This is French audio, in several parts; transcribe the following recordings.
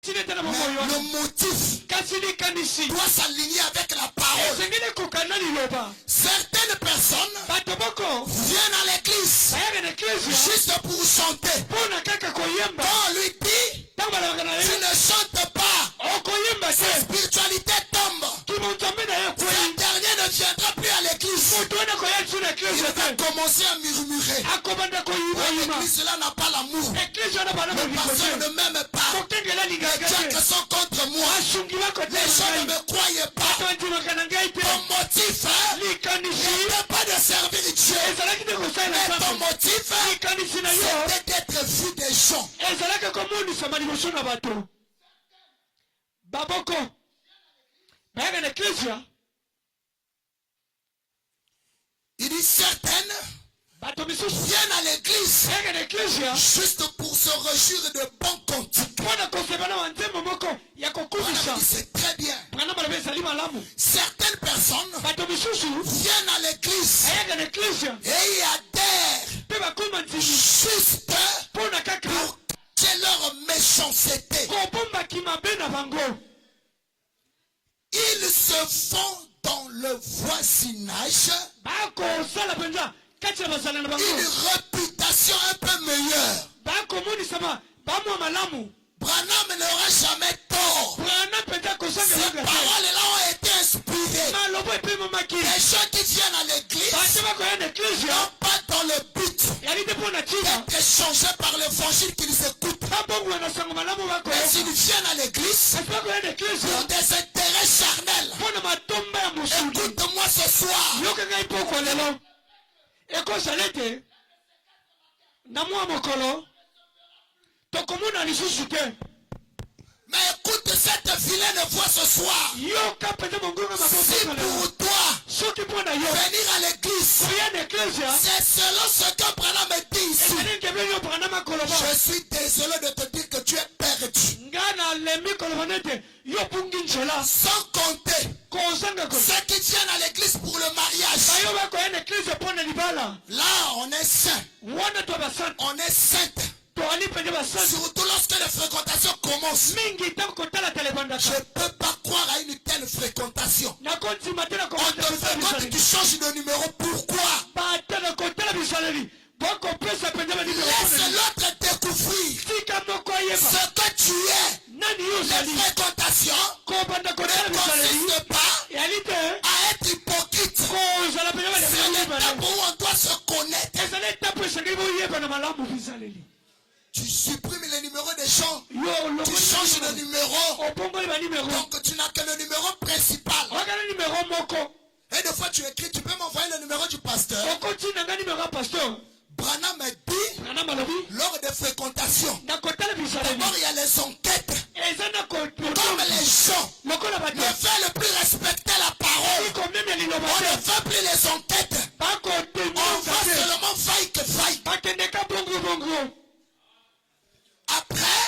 le motif doit s'aligner avec la parole. Certaines personnes viennent à l'église juste pour chanter. Quand on lui dit, tu ne chantes pas, sa spiritualité tombe. Ce dernier ne viendra plus à l'église. Il va commencer à murmurer. L'église là n'a pas l'amour. Le pasteur ne m'aime pas. Les diacres sont contre moi. Les gens ne me croyaient pas. Ton motif n'était pas de servir Dieu. Mais ton motif c'était d'être vu des gens. Il dit certaines viennent à l'église juste pour se réjouir de bons cantiques. C'est très bien. Certaines personnes viennent à l'église et y adhèrent juste pour cacher leur méchanceté. Ils se font dans le voisinage une réputation un peu meilleure. Branham n'aura jamais tort. Ces paroles-là ont été inspirées. Les gens qui viennent à l'église n'ont pas dans le but d'être changés par l'évangile qu'ils écoutent. Mais s'ils viennent à l'église pour des intérêts charnels, écoute-moi ce soir. Mais écoute cette vilaine voix ce soir. Si pour toi venir à l'église, c'est selon ce que Branham me dit ici, je suis désolé de te dire que tu es perdu. Sans compter ceux qui viennent à l'église pour le mariage. Là on est saint. On est sainte. Surtout lorsque les fréquentations commencent. Je ne peux pas croire à une telle fréquentation. On te fréquente, tu changes de numéro. Pourquoi? Laisse l'autre découvrir ce que tu es. Les fréquentations ne consistent pas à être hypocrite. C'est l'étape où on doit se connaître. Tu supprimes les numéros des gens. Tu changes de numéro. Donc tu n'as que le numéro principal. Et des fois tu écris, tu peux m'envoyer le numéro du pasteur. Branham m'a dit, lors des fréquentations, d'abord il y a les enquêtes. Comme les gens ne veulent plus respecter la parole, on ne fait plus les enquêtes. On va seulement faille que faille. Après,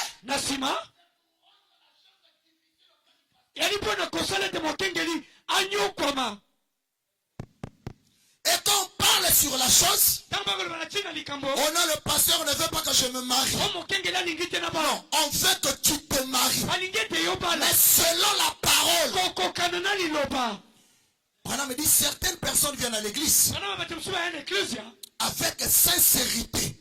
et quand on parle sur la chose, oh non, le pasteur ne veut pas que je me marie. Non, on veut que tu te maries. Mais selon la parole. Branham me dit, certaines personnes viennent à l'église avec sincérité.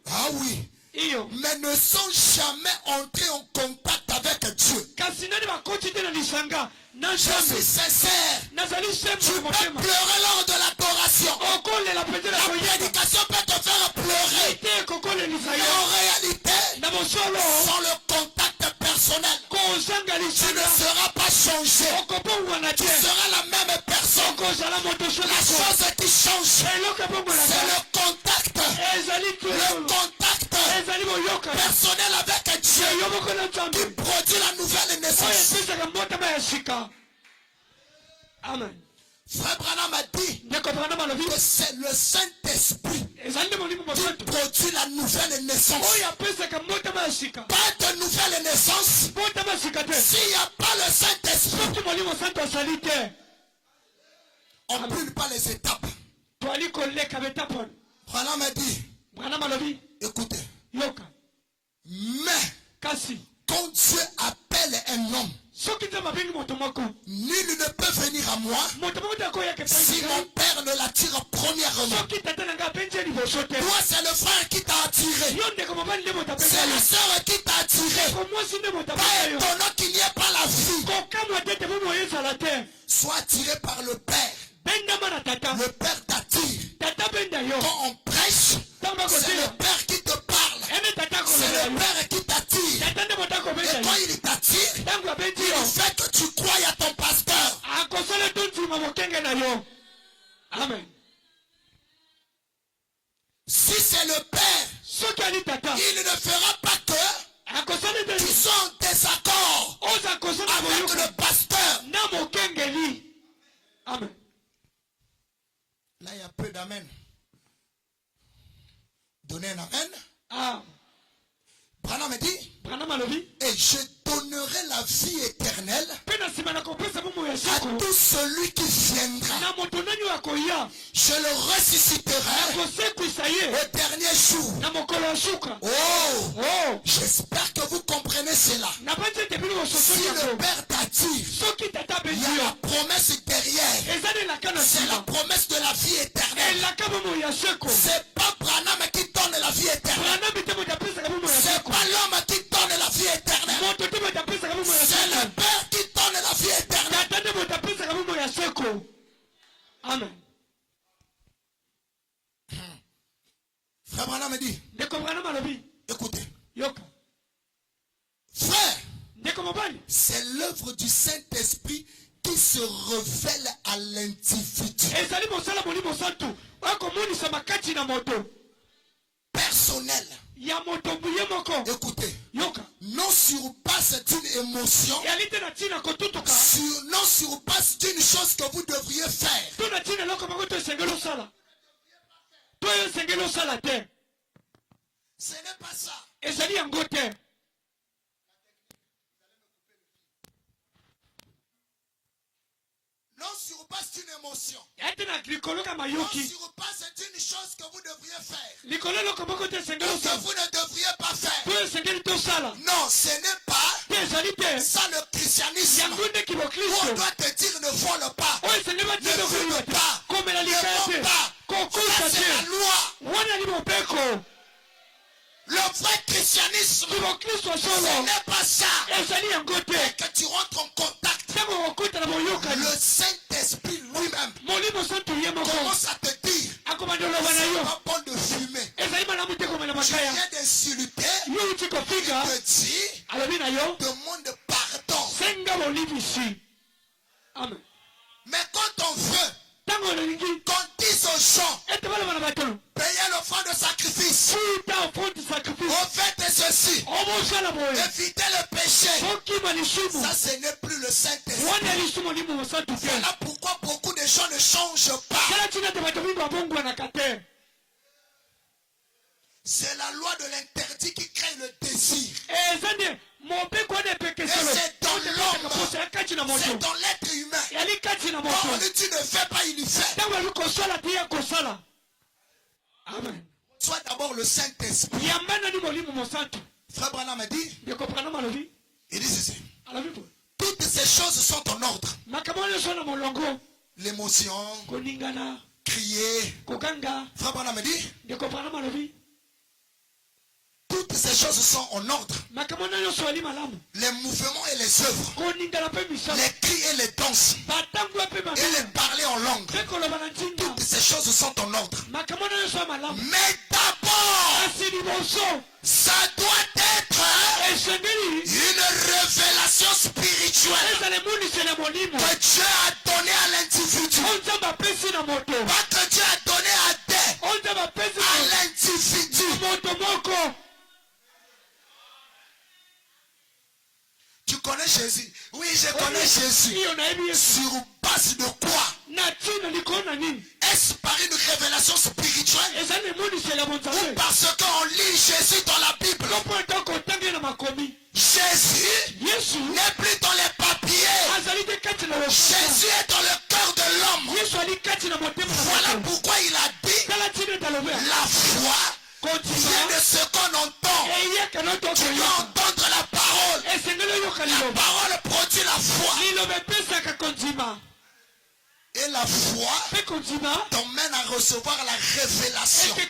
Ah oui. Mais ne sont jamais entrés en contact avec Dieu. Je suis sincère. Tu peux pleurer lors de l'adoration. La prédication peut te faire pleurer. Mais en réalité, sans le contact personnel, tu ne seras pas changé. Tu seras la même personne. La chose qui change, c'est le contact. Le contact personnel avec Dieu qui produit la nouvelle naissance. Amen. Frère Branham a dit que c'est le Saint-Esprit qui produit la nouvelle naissance. Pas de nouvelle naissance s'il n'y a pas le Saint-Esprit. On ne brûle pas les étapes. Branham a dit, écoutez, mais Quand Dieu appelle un homme, nul ne peut venir à moi si mon père ne l'attire premièrement. Toi, c'est le frère qui t'a attiré. C'est la sœur qui t'a attiré. Pas étonnant qu'il n'y ait pas la vie. Sois attiré par le Père. Le Père t'attire. Quand on prêche, c'est le Père qui te parle. C'est le Père qui t'attire. Et quand il t'attire, il fait que tu crois à ton pasteur. Amen. Si c'est le Père, il ne fera pas que tu sois en désaccord avec le pasteur. Amen. Là, il y a peu d'amen. Donnez un amen. Ah. Branham dit, et je donnerai la vie éternelle à tout celui qui viendra. Je le ressusciterai au dernier jour. Oh, j'espère que vous comprenez cela. Si le Père t'attire, il y a la promesse derrière. C'est la promesse de la vie éternelle. C'est pas Branham qui donne la vie éternelle. C'est pas l'homme qui donne la vie éternelle. C'est le Père qui donne la vie éternelle. Amen. Frère Branham dit, écoutez, frère, c'est l'œuvre du Saint-Esprit qui se révèle à l'individu. Personnel. Écoutez, non sur base d'une émotion, non sur base d'une chose que vous devriez faire. Ce n'est pas ça. Non sur base d'une émotion. Non sur base d'une chose que vous devriez faire. Ou que vous ne devriez pas faire. Non, ce n'est pas ça le christianisme. Où on doit te dire ne vole pas. Ne fume pas. Ne mens pas. Ça c'est la loi. Le vrai christianisme, ce n'est pas ça. Et que tu rentres en contact. Le Saint-Esprit lui-même commence à te dire, c'est pas bon de fumer. Tu viens d'insulter, il te dit, demande pardon. Amen. Mais quand on veut qu'on dise aux gens, payez l'offrande de sacrifice, au fait de ceci, évitez le péché, ça ce n'est plus le Saint-Esprit. Voilà pourquoi beaucoup de gens ne changent pas. C'est la loi de l'interdit qui crée le désir. Et c'est dans l'homme, c'est dans l'être humain. Quand on dit tu ne fais pas, il y fait. Amen. Sois d'abord le Saint-Esprit. Frère Branham dit, il dit ceci. Toutes ces choses sont en ordre. L'émotion, crier. Frère Branham dit, toutes ces choses sont en ordre. Les mouvements et les œuvres, les cris et les danses, et les parler en langue. Toutes ces choses sont en ordre. Mais d'abord, ça doit être une révélation spirituelle que Dieu a donnée à l'individu. Pas que Dieu a donné à l'individu. Tu connais Jésus? Oui, je connais Jésus. Sur base de quoi? Est-ce par une révélation spirituelle? Ou parce qu'on lit Jésus dans la Bible? Jésus n'est plus dans les papiers. Jésus est dans le cœur de l'homme. Voilà pourquoi il a dit, la foi vient de ce qu'on entend. Tu dois entendre la parole produit la foi. Et la foi t'emmène à recevoir la révélation de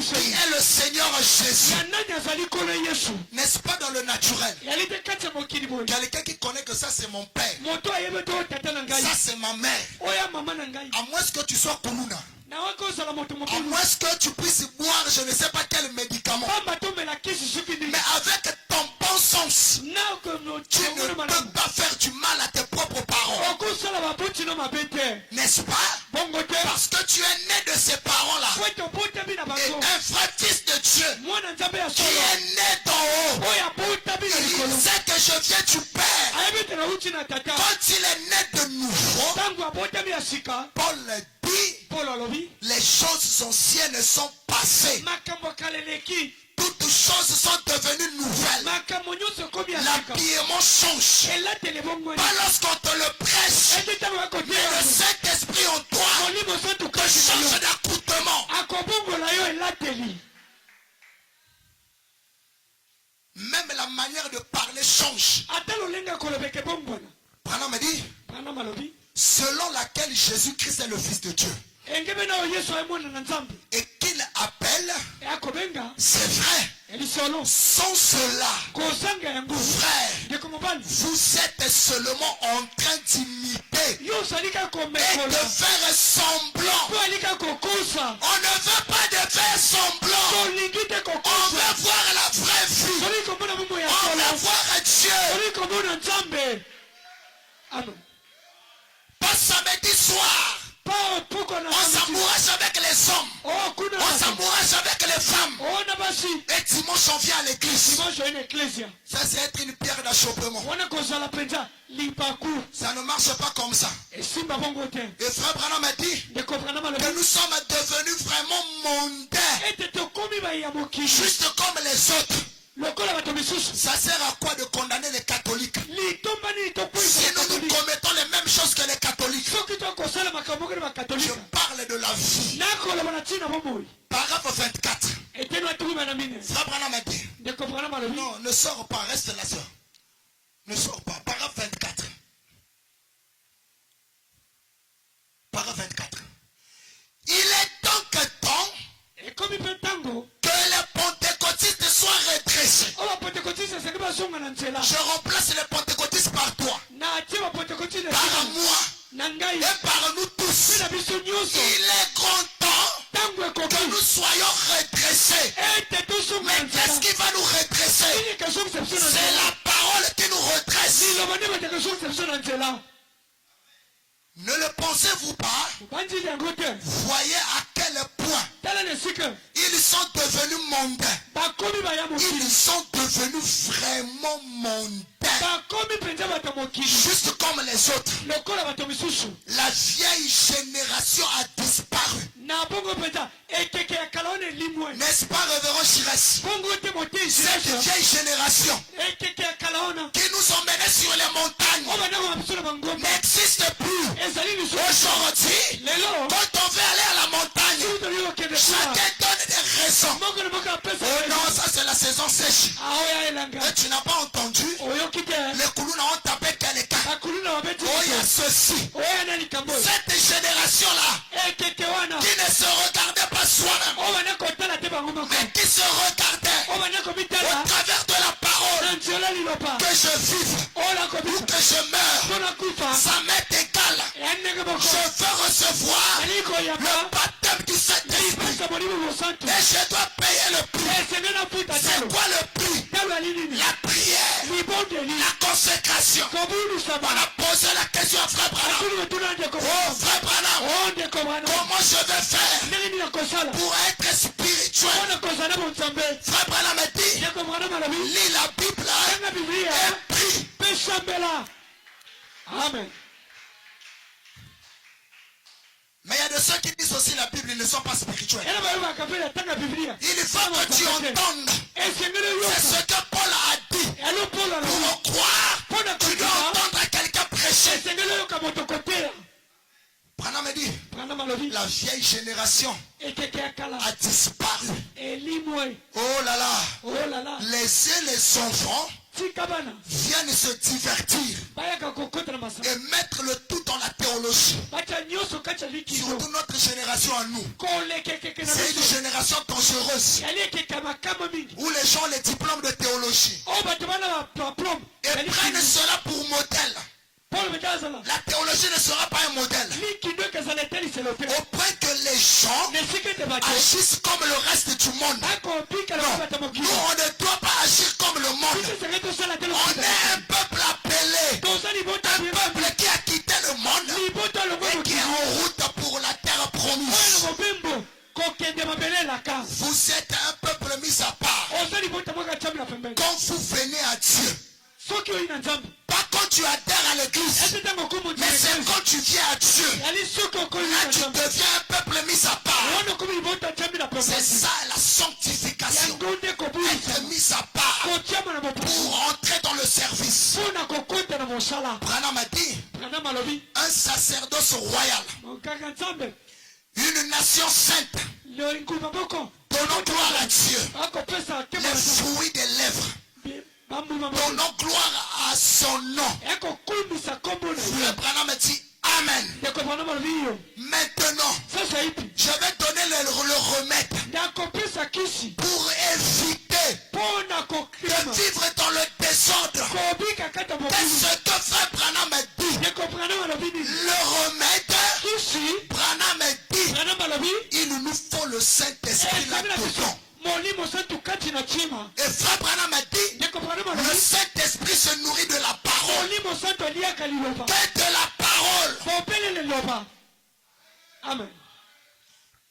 qui est le Seigneur Jésus. N'est-ce pas dans le naturel? Quelqu'un qui connaît que ça c'est mon père, ça c'est ma mère. À moins que tu sois Kuluna, à moins que tu puisses boire je ne sais pas quel médicament, mais avec ton bon sens, tu ne peux pas faire du mal à tes propres parents. N'est-ce pas? Parce que tu es né de ces parents-là. Et un vrai fils de Dieu qui est né d'en haut, il sait que je viens du Père. Quand il est né de nouveau, Paul dit, les choses anciennes sont passées. Toutes choses sont devenues nouvelles. L'habillement change. Pas lorsqu'on te le prêche, mais le Saint-Esprit en toi te change d'accoutrement. Même la manière de parler change. Branham me dit, selon laquelle Jésus-Christ est le Fils de Dieu. Et qu'il appelle, c'est vrai, sans cela, frère, vous êtes seulement en train d'imiter et de faire semblant. On ne veut pas de faire semblant. On veut voir la vraie vie. On veut voir Dieu. Amen. Pas samedi soir. On s'amourage avec les hommes. On s'amourage avec les femmes. Et dimanche on vient à l'église. Ça c'est être une pierre d'achoppement. Ça ne marche pas comme ça. Et frère Branham m'a dit que nous sommes devenus vraiment mondains, juste comme les autres. Ça sert à quoi de condamner les catholiques si nous commettons les mêmes choses que les catholiques? Je parle de la vie. Paragraphe 24. Frère Branham m'a dit, non, ne sors pas, reste là, soeur. Ne sors pas. Paragraphe 24. Paragraphe 24. Il est donc temps que les pentecôtistes soient redressés. Je remplace les pentecôtistes par toi, par moi et par nous tous. Il est grand temps que nous soyons redressés. Mais qu'est-ce qui va nous redresser? C'est la parole qui nous redresse. Ne le pensez-vous pas? Voyez à quel point ils sont devenus mondains. Ils sont devenus vraiment mondains. Juste comme les autres. La vieille génération a disparu. N'est-ce pas, révérend Chirès? Cette vieille génération qui nous emmenait sur les montagnes n'existe plus. Aujourd'hui, quand on veut aller à la montagne, chacun donne des raisons. Oh non, ça c'est la saison sèche. Et tu n'as pas entendu? Les Kuluna ont tapé quelqu'un. Oh, il y a ceci. Cette génération-là qui ne se regardait pas soi-même, mais qui se regardait au travers de la parole. Que je vive ou que je meure, ça m'est égal. Je veux recevoir le baptême du Saint-Esprit et je dois payer le prix. C'est quoi le prix? La prière, la consécration. On a posé la question à Frère Branham. Oh Frère Branham, comment je vais faire pour être spirituel? Frère Branham a dit, lis la Bible et prie. Amen. Mais il y a de ceux qui disent aussi la Bible, ils ne sont pas spirituels. Il faut que tu entendes. C'est ce que Paul a dit. Pour croire, tu dois entendre quelqu'un prêcher. Branham me dit, la vieille génération a disparu. Oh là là. Laissez les enfants viennent se divertir et mettre le tout dans la théologie. Surtout notre génération à nous. C'est une génération dangereuse où les gens ont les diplômes de théologie et prennent cela pour modèle. La théologie ne sera pas un modèle. Au point que les gens agissent comme le reste du monde. Non. Nous, on ne doit pas agir comme le monde. On est un peuple appelé. Un peuple qui a quitté le monde et qui est en route pour la terre promise. Vous êtes un peuple mis à part. Quand vous venez à Dieu, pas quand tu adhères à l'église, mais c'est quand tu viens à Dieu. Là, tu deviens un peuple mis à part. C'est ça la sanctification. Être mis à part pour entrer dans le service. Branham a dit un sacerdoce royal, une nation sainte, donnons gloire à Dieu, les fruits des lèvres. Donnons gloire à son nom. Frère Branham me dit Amen. Maintenant, je vais donner le remède pour éviter de vivre dans le désordre. Qu'est-ce que Frère Branham me dit? Le remède, Branham me dit, il nous faut le Saint-Esprit là-dedans. Et Frère Branham a dit, le Saint-Esprit se nourrit de la parole. Que de la parole. Amen.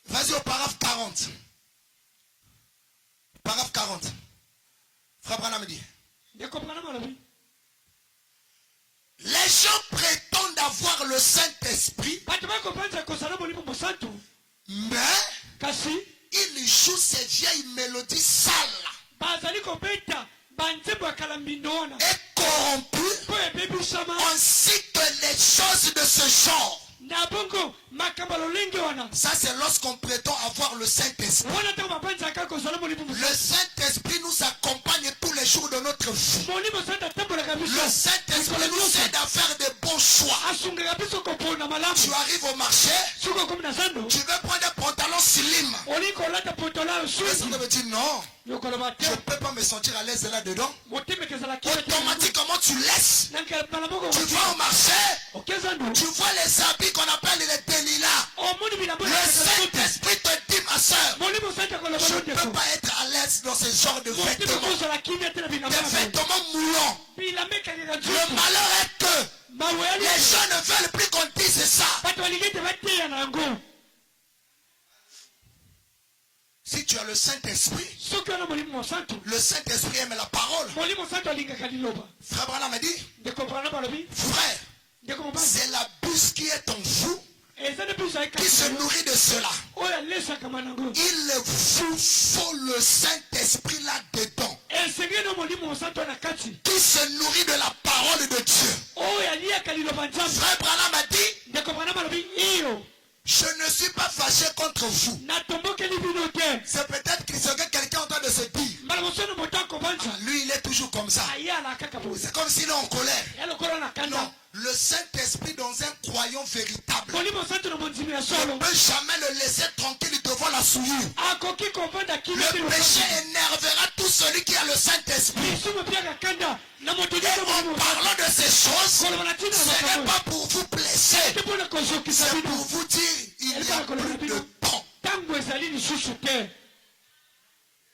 Vas-y au paragraphe 40. Paragraphe 40. Frère Branham dit, les gens prétendent avoir le Saint-Esprit, mais il joue ces vieilles mélodies sales et corrompues. On cite les choses de ce genre. Ça, c'est lorsqu'on prétend avoir le Saint-Esprit. Le Saint-Esprit nous accompagne tous les jours de notre vie. Le Saint-Esprit nous aide à faire de bons choix. Tu arrives au marché, tu veux prendre un pantalon slim. Personne ne me dit non. Je ne peux pas me sentir à l'aise là-dedans. Automatiquement, tu laisses. Tu vas au marché, tu vois les habits qu'on appelle les délila. Le Saint-Esprit te dit, ma soeur, je ne peux pas être à l'aise dans ce genre de vêtements. Des vêtements moulants. Le malheur est que les gens ne veulent plus qu'on dise ça. Si tu as le Saint-Esprit, le Saint-Esprit aime la parole. Frère Branham m'a dit, frère, c'est la buse qui est en vous qui se nourrit de cela. Il vous faut le Saint-Esprit là-dedans qui se nourrit de la parole de Dieu. Frère Branham m'a dit, je ne suis pas fâché contre vous. C'est peut-être que quelqu'un est en train de se dire, lui il est toujours comme ça. C'est comme s'il est en colère. Non, le Saint-Esprit dans un croyant véritable ne peut jamais le laisser tranquille devant la souillure. Le péché énervera tout celui qui a le Saint-Esprit. Et en parlant de ces choses, ce n'est pas pour vous blesser, c'est pour vous dire il y a plus de temps.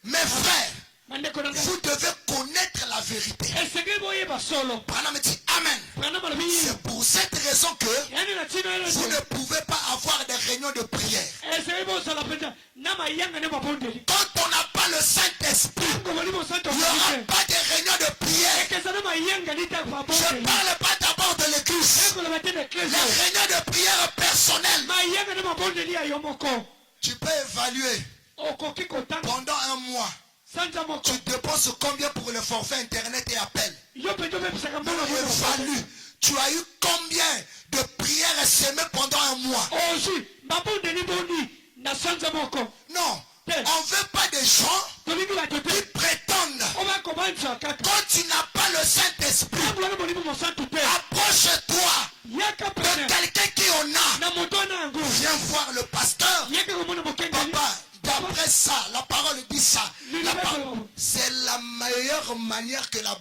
Mes frères, vous devez connaître la vérité. Branham me dit Amen. C'est pour cette raison que vous ne pouvez pas avoir des réunions de prière. Quand on n'a pas le Saint-Esprit, il n'y aura pas de réunions de prière. Je ne parle pas d'abord de l'église. Les réunions de prière personnelles. Tu peux évaluer pendant un mois. Tu dépenses combien pour le forfait internet et appel? Évalue. Tu as eu combien de prières semées pendant un mois? Non. On ne veut pas des gens qui prétendent. Quand tu n'as pas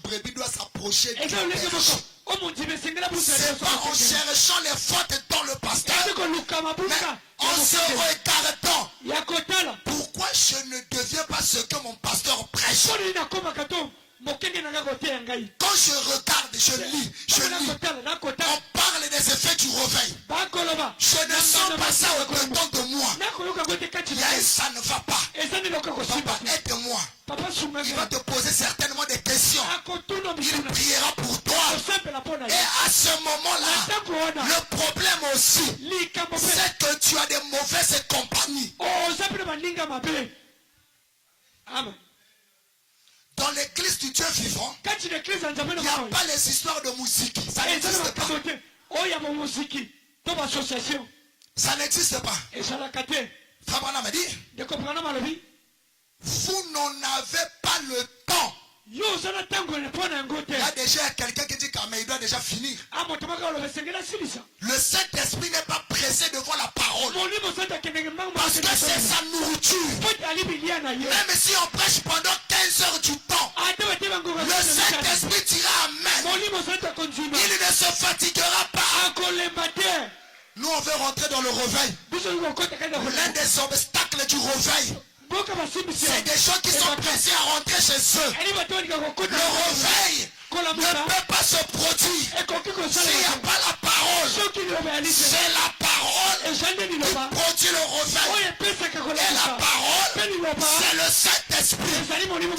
brebis doit s'approcher du berger. C'est pas en cherchant les fautes dans le pasteur, mais en se regardant. Pourquoi je ne deviens pas ce que mon pasteur prêche? Quand je regarde, je lis. On parle des effets du réveil. Je ne sens pas ça au-dedans de moi. Ça ne va pas. Papa, aide-moi. Il va te poser certainement des questions. Il priera pour toi. Et à ce moment-là, le problème aussi, c'est que tu as des mauvaises compagnies. Amen. Dans l'église du Dieu vivant, il n'y a pas les histoires de musique. Ça n'existe pas. Ça n'existe pas. Frère Branham a dit, vous n'en avez pas le temps. Il y a déjà quelqu'un qui dit qu'il doit déjà finir. Le Saint-Esprit n'est pas pressé devant la parole. Parce que c'est sa nourriture. Même si on prêche pendant 15 heures du temps, le Saint-Esprit dira Amen. Il ne se fatiguera pas. Nous on veut rentrer dans le réveil. L'un des obstacles du réveil, c'est des gens qui sont pressés à rentrer chez eux. Le réveil ne peut pas se produire s'il n'y a pas la parole. C'est la parole qui produit le réveil. Et la parole, c'est le Saint-Esprit.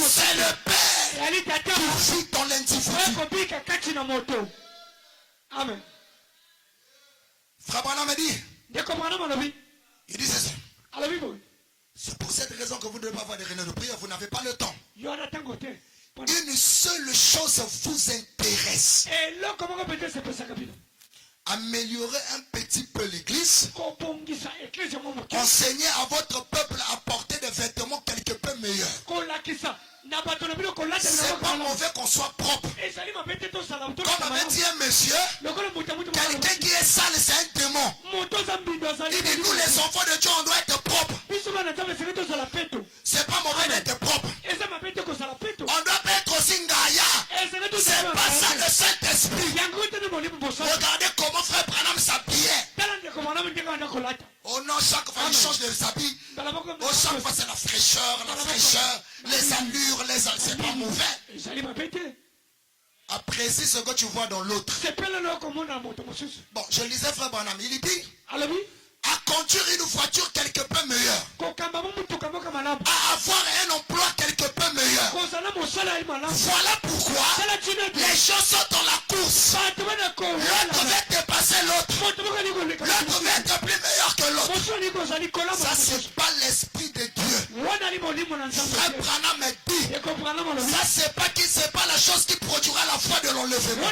C'est le Père qui vit dans l'individu. Amen. Frère Branham dit, il dit ceci. C'est pour cette raison que vous ne devez pas avoir des réunions de prière. Vous n'avez pas le temps. Une seule chose vous intéresse. Améliorer un petit peu l'église. Enseigner à votre peuple à porter des vêtements quelque peu meilleurs. C'est pas mauvais qu'on soit propre. Comme avait dit un monsieur, quelqu'un qui est sale, c'est un démon. Il dit, nous les enfants de Dieu, on doit être propres. C'est pas mauvais d'être propre. On doit pas être aussi ngaya. C'est pas ça le Saint-Esprit. Regardez comment frère Branham s'habillait. Oh non, chaque fois il change de s'habiller. Oh, chaque fois c'est la fraîcheur, les allures, c'est pas mauvais. Apprécie ce que tu vois dans l'autre. Bon, je lisais frère Branham, il dit à conduire une voiture quelque peu meilleure, à avoir un emploi quelque peu meilleur. Voilà pourquoi les gens sont dans la course. L'autre va dépasser l'autre. L'autre va être plus meilleur que l'autre. Ça c'est pas l'esprit de Dieu. Frère Branham me dit, ça c'est pas la chose qui produira la foi de l'enlèvement.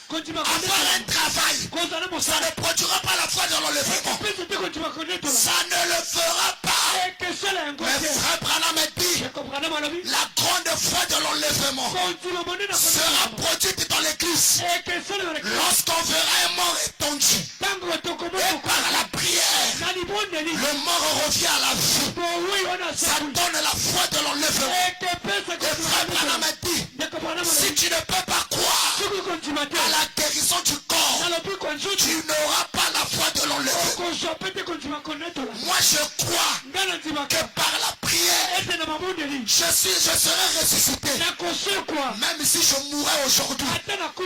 Avoir un travail, ça ne produira pas la foi de l'enlèvement. Ça ne le fera pas. Mais frère Branham me dit, la grande foi de l'enlèvement sera produite dans l'église lorsqu'on verra un mort étendu. Et par la prière, le mort revient à la vie. Ça donne la foi de l'enlèvement. Et frère Branham me dit, si tu ne peux pas croire à la guérison du corps, tu n'auras pas la foi de l'enlèvement. Moi je crois que par la prière, je serai ressuscité. Même si je mourrais aujourd'hui,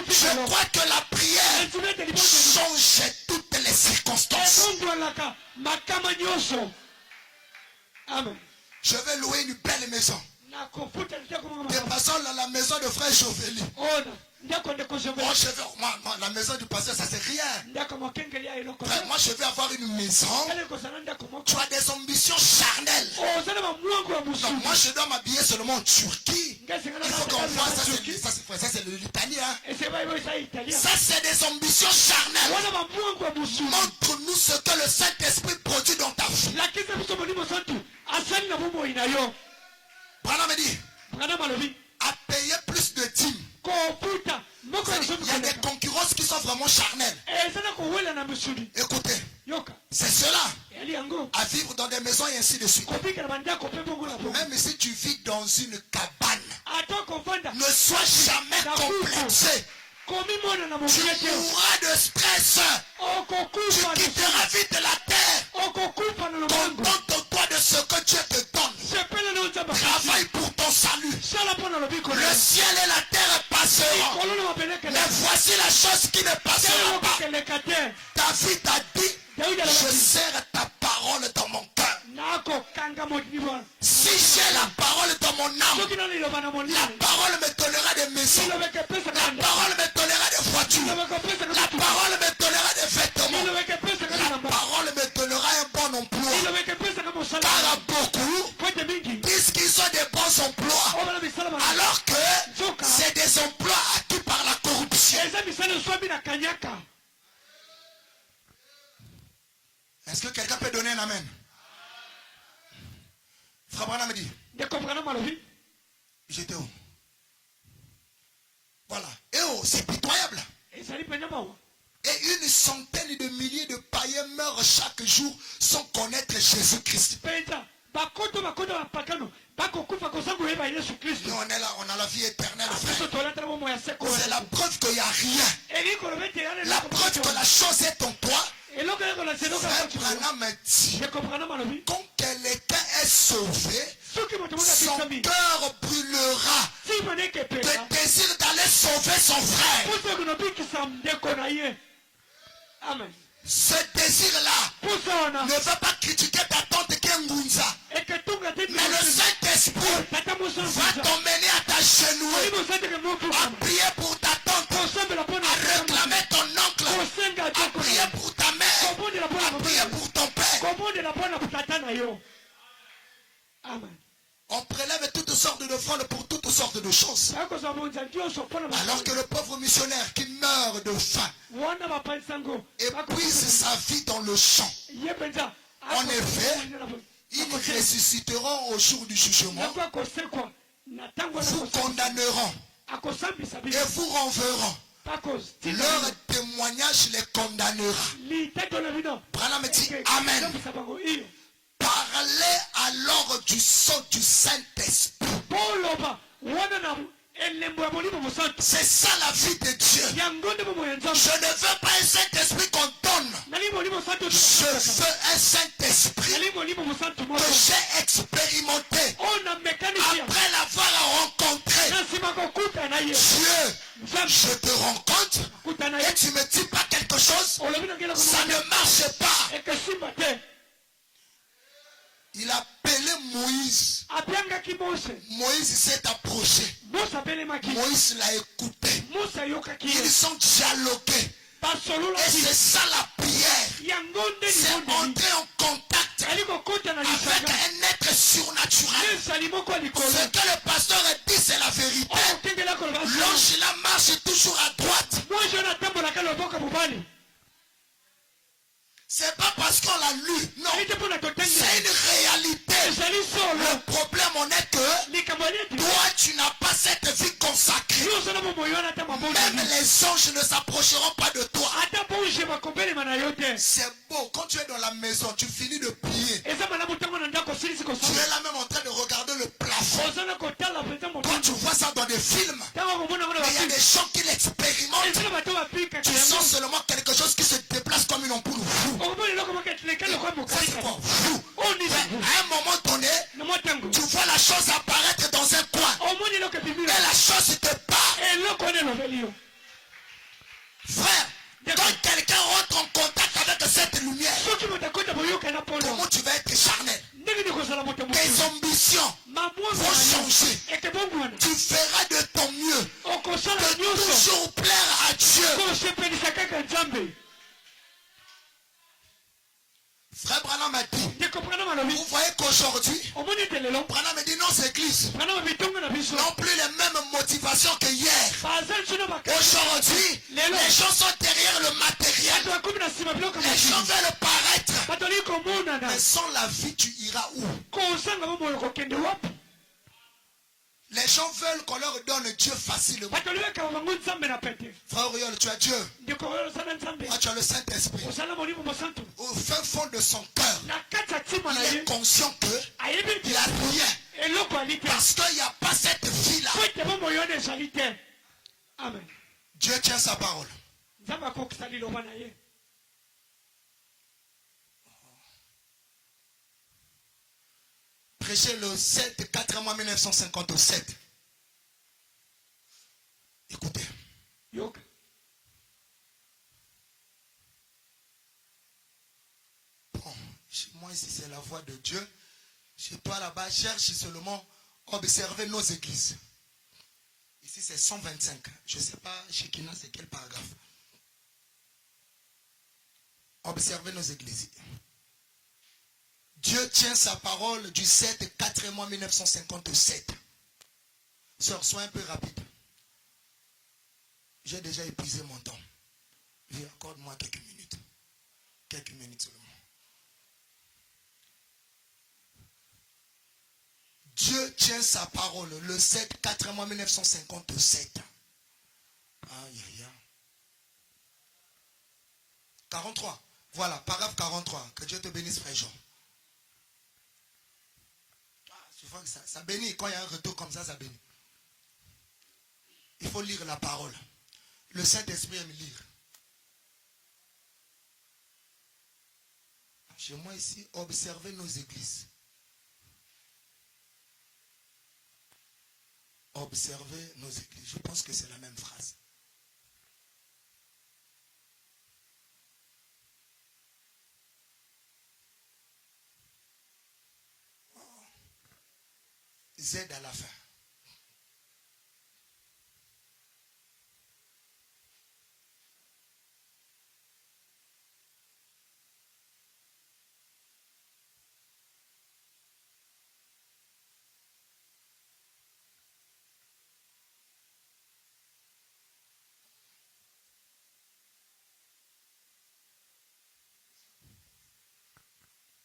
je crois que la prière change toutes les circonstances. Amen. Je vais louer une belle maison. Dépassons la maison de frère Chauvelin. Moi, la maison du pasteur, ça c'est rien. Frère, moi je vais avoir une maison. Tu as des ambitions charnelles. Donc, moi je dois m'habiller seulement en Turquie. Il faut qu'on voit ça, c'est l'Italie. Ça c'est des ambitions charnelles. Montre-nous ce que le Saint-Esprit produit dans ta vie. Branham me dit, à payer plus de dîmes. Il y a des concurrences qui sont vraiment charnelles. Écoutez, c'est cela, à vivre dans des maisons et ainsi de suite. Même si tu vis dans une cabane, Ne sois jamais complexé. Tu mourras de stress. Tu quitteras vite la terre. Contente-toi de ce que Dieu te donne. Travaille pour ton salut. Le ciel et la terre passeront. Mais voici la chose qui ne passera pas. David a dit, je serre ta parole dans mon cœur. Si j'ai la parole dans mon âme, la parole me donnera des maisons. La parole me donnera des voitures. La parole me donnera des vêtements. La parole me donnera un bon emploi. Car beaucoup disent qu'ils ont des bons emplois, alors que c'est des emplois acquis par la corruption. Est-ce que quelqu'un peut donner un amen? Frère Branham me dit, j'étais où? Voilà. Et oh, c'est pitoyable. Et une centaine de milliers de païens meurent chaque jour sans connaître Jésus-Christ. Nous on est là, on a la vie éternelle, frère. C'est la preuve qu'il n'y a rien. La preuve que la chose est en toi. Frère Branham me dit, quand quelqu'un est sauvé, son cœur brûlera de désir d'aller sauver son frère. Amen. Ce désir-là ne va pas critiquer ta tante Kengunza. Mais le Saint-Esprit va t'emmener à t'agenouiller, à prier pour ta tante, à réclamer ton oncle, à prier pour ta mère, à prier pour ton père. Amen. On prélève toutes sortes d'offrandes pour toutes sortes de choses. Alors que le pauvre missionnaire qui meurt de faim épuise sa vie dans le champ. En effet, ils ressusciteront au jour du jugement, vous condamneront et vous renverront. Leur témoignage les condamnera. Branham me dit Amen. Parlez alors du sang du Saint-Esprit. C'est ça la vie de Dieu. Je ne veux pas un Saint-Esprit qu'on donne. Je veux un Saint-Esprit que j'ai expérimenté après l'avoir rencontré. Dieu, je te rencontre et tu me dis pas quelque chose, ça ne marche pas. Il a appelé Moïse. Moïse s'est approché. Moïse l'a écouté. Ils ont dialogué. Et c'est ça la prière. C'est entrer en contact avec un être surnaturel. Ce que le pasteur a dit, c'est la vérité. L'ange là marche toujours à droite. C'est pas parce qu'on l'a lu, non. C'est une réalité. Le problème en est que toi tu n'as pas cette vie consacrée. Même les anges ne s'approcheront pas de toi. C'est beau, quand tu es dans la maison, tu finis de prier. Tu es là même en train de regarder le plafond. Quand tu vois ça dans des films, il y a des gens qui l'expérimentent. Tu sens seulement quelque chose qui se déplace comme une ampoule. À un moment donné, tu vois la chose apparaître dans un coin. Et la chose te parle. Frère, quand quelqu'un rentre en contact avec cette lumière, comment tu vas être charnel? Tes ambitions vont changer. Tu feras de ton mieux de toujours plaire à Dieu. Frère Branham m'a dit, vous voyez qu'aujourd'hui, Branham me dit non, c'est église. Non plus les mêmes motivations que hier. Aujourd'hui, les gens sont derrière le matériel. Les gens veulent paraître. Mais sans la vie, tu iras où? Les gens veulent qu'on leur donne Dieu facilement. Frère Oriol, tu as Dieu. Moi, tu as le Saint-Esprit. Au fin fond de son cœur, il est conscient qu'il n'y a rien Parce qu'il n'y a pas cette vie-là. Amen. Dieu tient sa parole. Prêcher le 4 mois 1957. Écoutez. Bon, chez moi ici c'est la voix de Dieu. Chez toi là-bas, cherche seulement observer nos églises. Ici c'est 125. Je ne sais pas chez Kina c'est quel paragraphe. Observez nos églises. Dieu tient sa parole du 4 mois 1957. Sœur, sois un peu rapide. J'ai déjà épuisé mon temps. Viens, accorde-moi quelques minutes. Quelques minutes seulement. Dieu tient sa parole le 4 mois 1957. Aïe, aïe, aïe. 43. Voilà, paragraphe 43. Que Dieu te bénisse, frère Jean. Tu vois que ça bénit. Quand il y a un retour comme ça bénit. Il faut lire la parole. Le Saint-Esprit aime lire. Chez moi ici, observez nos églises. Observez nos églises. Je pense que c'est la même phrase. Z à la fin.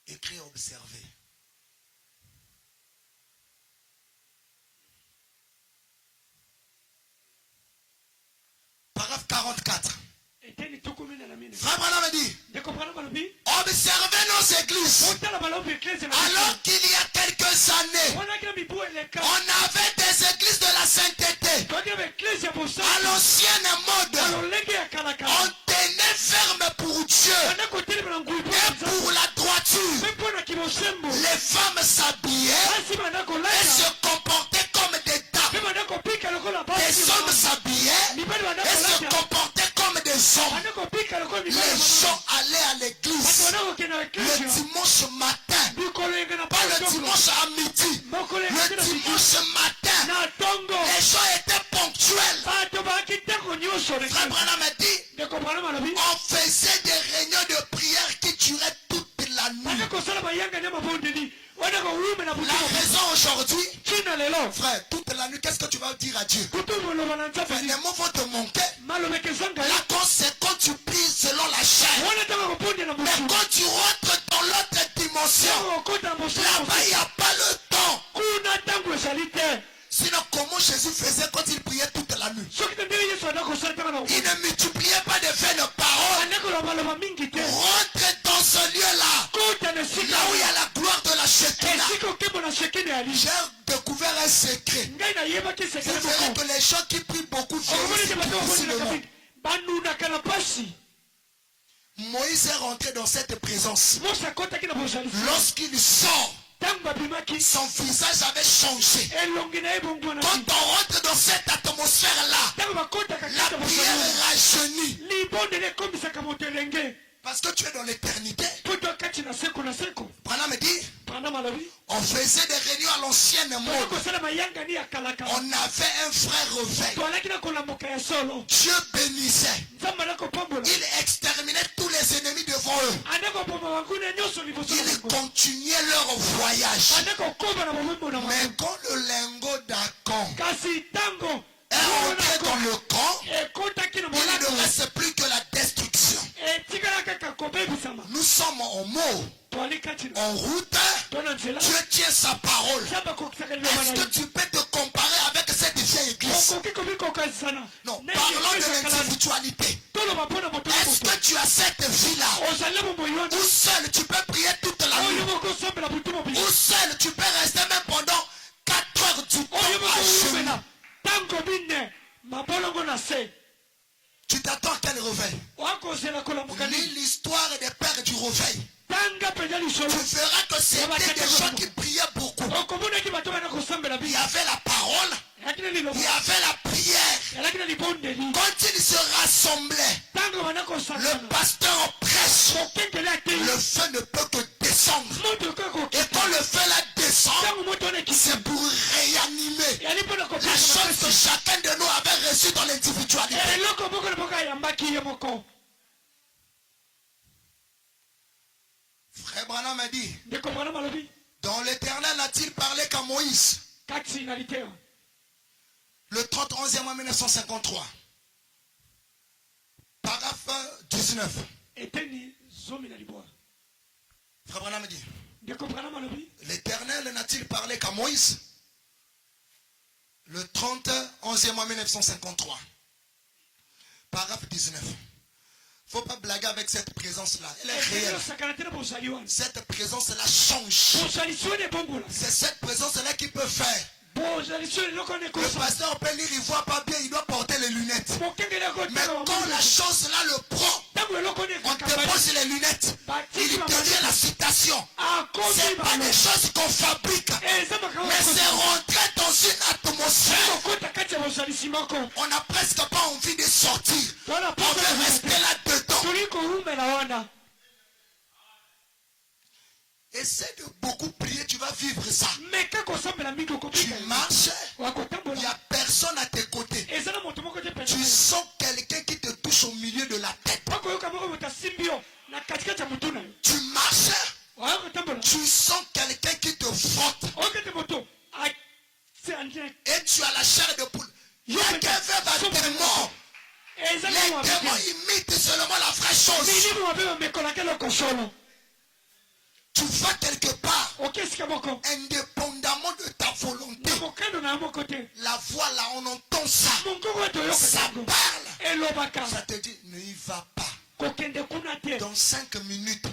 Écrit observer. Paragraphe 44. Frère Branham dit, observez nos églises. Alors qu'il y a quelques années, on avait des églises de la sainteté. À l'ancienne mode, on tenait ferme pour Dieu et pour la droiture. Les femmes s'habillaient et se comportaient comme des dames. Les hommes s'habillaient et se comportaient comme des hommes. Les gens allaient à l'église le dimanche matin, pas le dimanche à midi, le dimanche matin. Les gens étaient ponctuels. Frère Branham a dit, on faisait des réunions de prière qui duraient toute la nuit. La raison aujourd'hui, frère, toute la nuit, qu'est-ce que tu vas dire à Dieu? Frère, les mots vont te manquer. La conséquence, tu pries selon la chair. Mais quand tu rentres dans l'autre dimension, là-bas, il n'y a pas le temps. Sinon, comment Jésus faisait quand il priait toute la nuit? Il ne multipliait pas de vaines paroles. Rentre dans ce lieu-là, là où il y a la gloire de la Shekinah. J'ai découvert un secret. Vous verrez que les gens qui prient beaucoup facilement. Moïse est rentré dans cette présence. Lorsqu'il sort, son visage avait changé. Quand on rentre dans cette atmosphère-là, la prière est rajeunie. Parce que tu es dans l'éternité. Branham dit, on faisait des réunions à l'ancienne mode. On avait un frère revêt. Dieu bénissait. Il exterminait tous les ennemis devant eux. Ils continuaient leur voyage. Mais quand le lingot d'Akan est entré dans le camp, il ne reste plus que la destruction. Nous sommes en mots, en route. Dieu tient sa parole. Est-ce que tu peux te comparer avec cette vieille église? Non, parlons de l'individualité. Est-ce que tu as cette vie-là où seul tu peux prier toute la nuit? Où seul tu peux rester même pendant tu tombes à genoux, tu t'attends à quel réveil? Lis l'histoire des pères du réveil. Tu verras que c'était des gens qui priaient beaucoup. Il y avait la parole, il y avait la prière. Quand ils se rassemblaient, le pasteur prêche, le feu ne peut que descendre. Et quand le feu là descend, c'est pour réanimer la chose que chacun de nous avait reçue dans l'individualité. Frère Branham m'a dit, dans l'Éternel n'a-t-il parlé qu'à Moïse? Le 31e mois 1953. Paragraphe 19. Frère Branham me dit, l'Éternel n'a-t-il parlé qu'à Moïse? Le 31e mois 1953. Paragraphe 19. Il ne faut pas blaguer avec cette présence-là. Elle est réelle. Cette présence-là change. C'est cette présence-là qui peut faire. Le pasteur peut lire, il ne voit pas bien, il doit porter les lunettes. Mais quand la chose-là le prend, on dépose les lunettes, il devient la citation. Ce n'est pas des choses qu'on fabrique, mais c'est rentrer dans une atmosphère. On n'a presque pas envie de sortir. On veut rester là-dedans. Essaie de beaucoup prier, tu vas vivre ça. Tu marches, il n'y a personne à tes côtés. Tu sens quelqu'un qui te touche au milieu de la tête. Tu marches, tu sens quelqu'un qui te frotte. Et tu as la chair de poule. Il y a quelqu'un va être mort. Les démons imitent seulement la vraie chose. Tu vas quelque part, indépendamment de ta volonté. La voix là, on entend ça. Ça parle. Ça te dit, ne y va pas. Dans 5 minutes,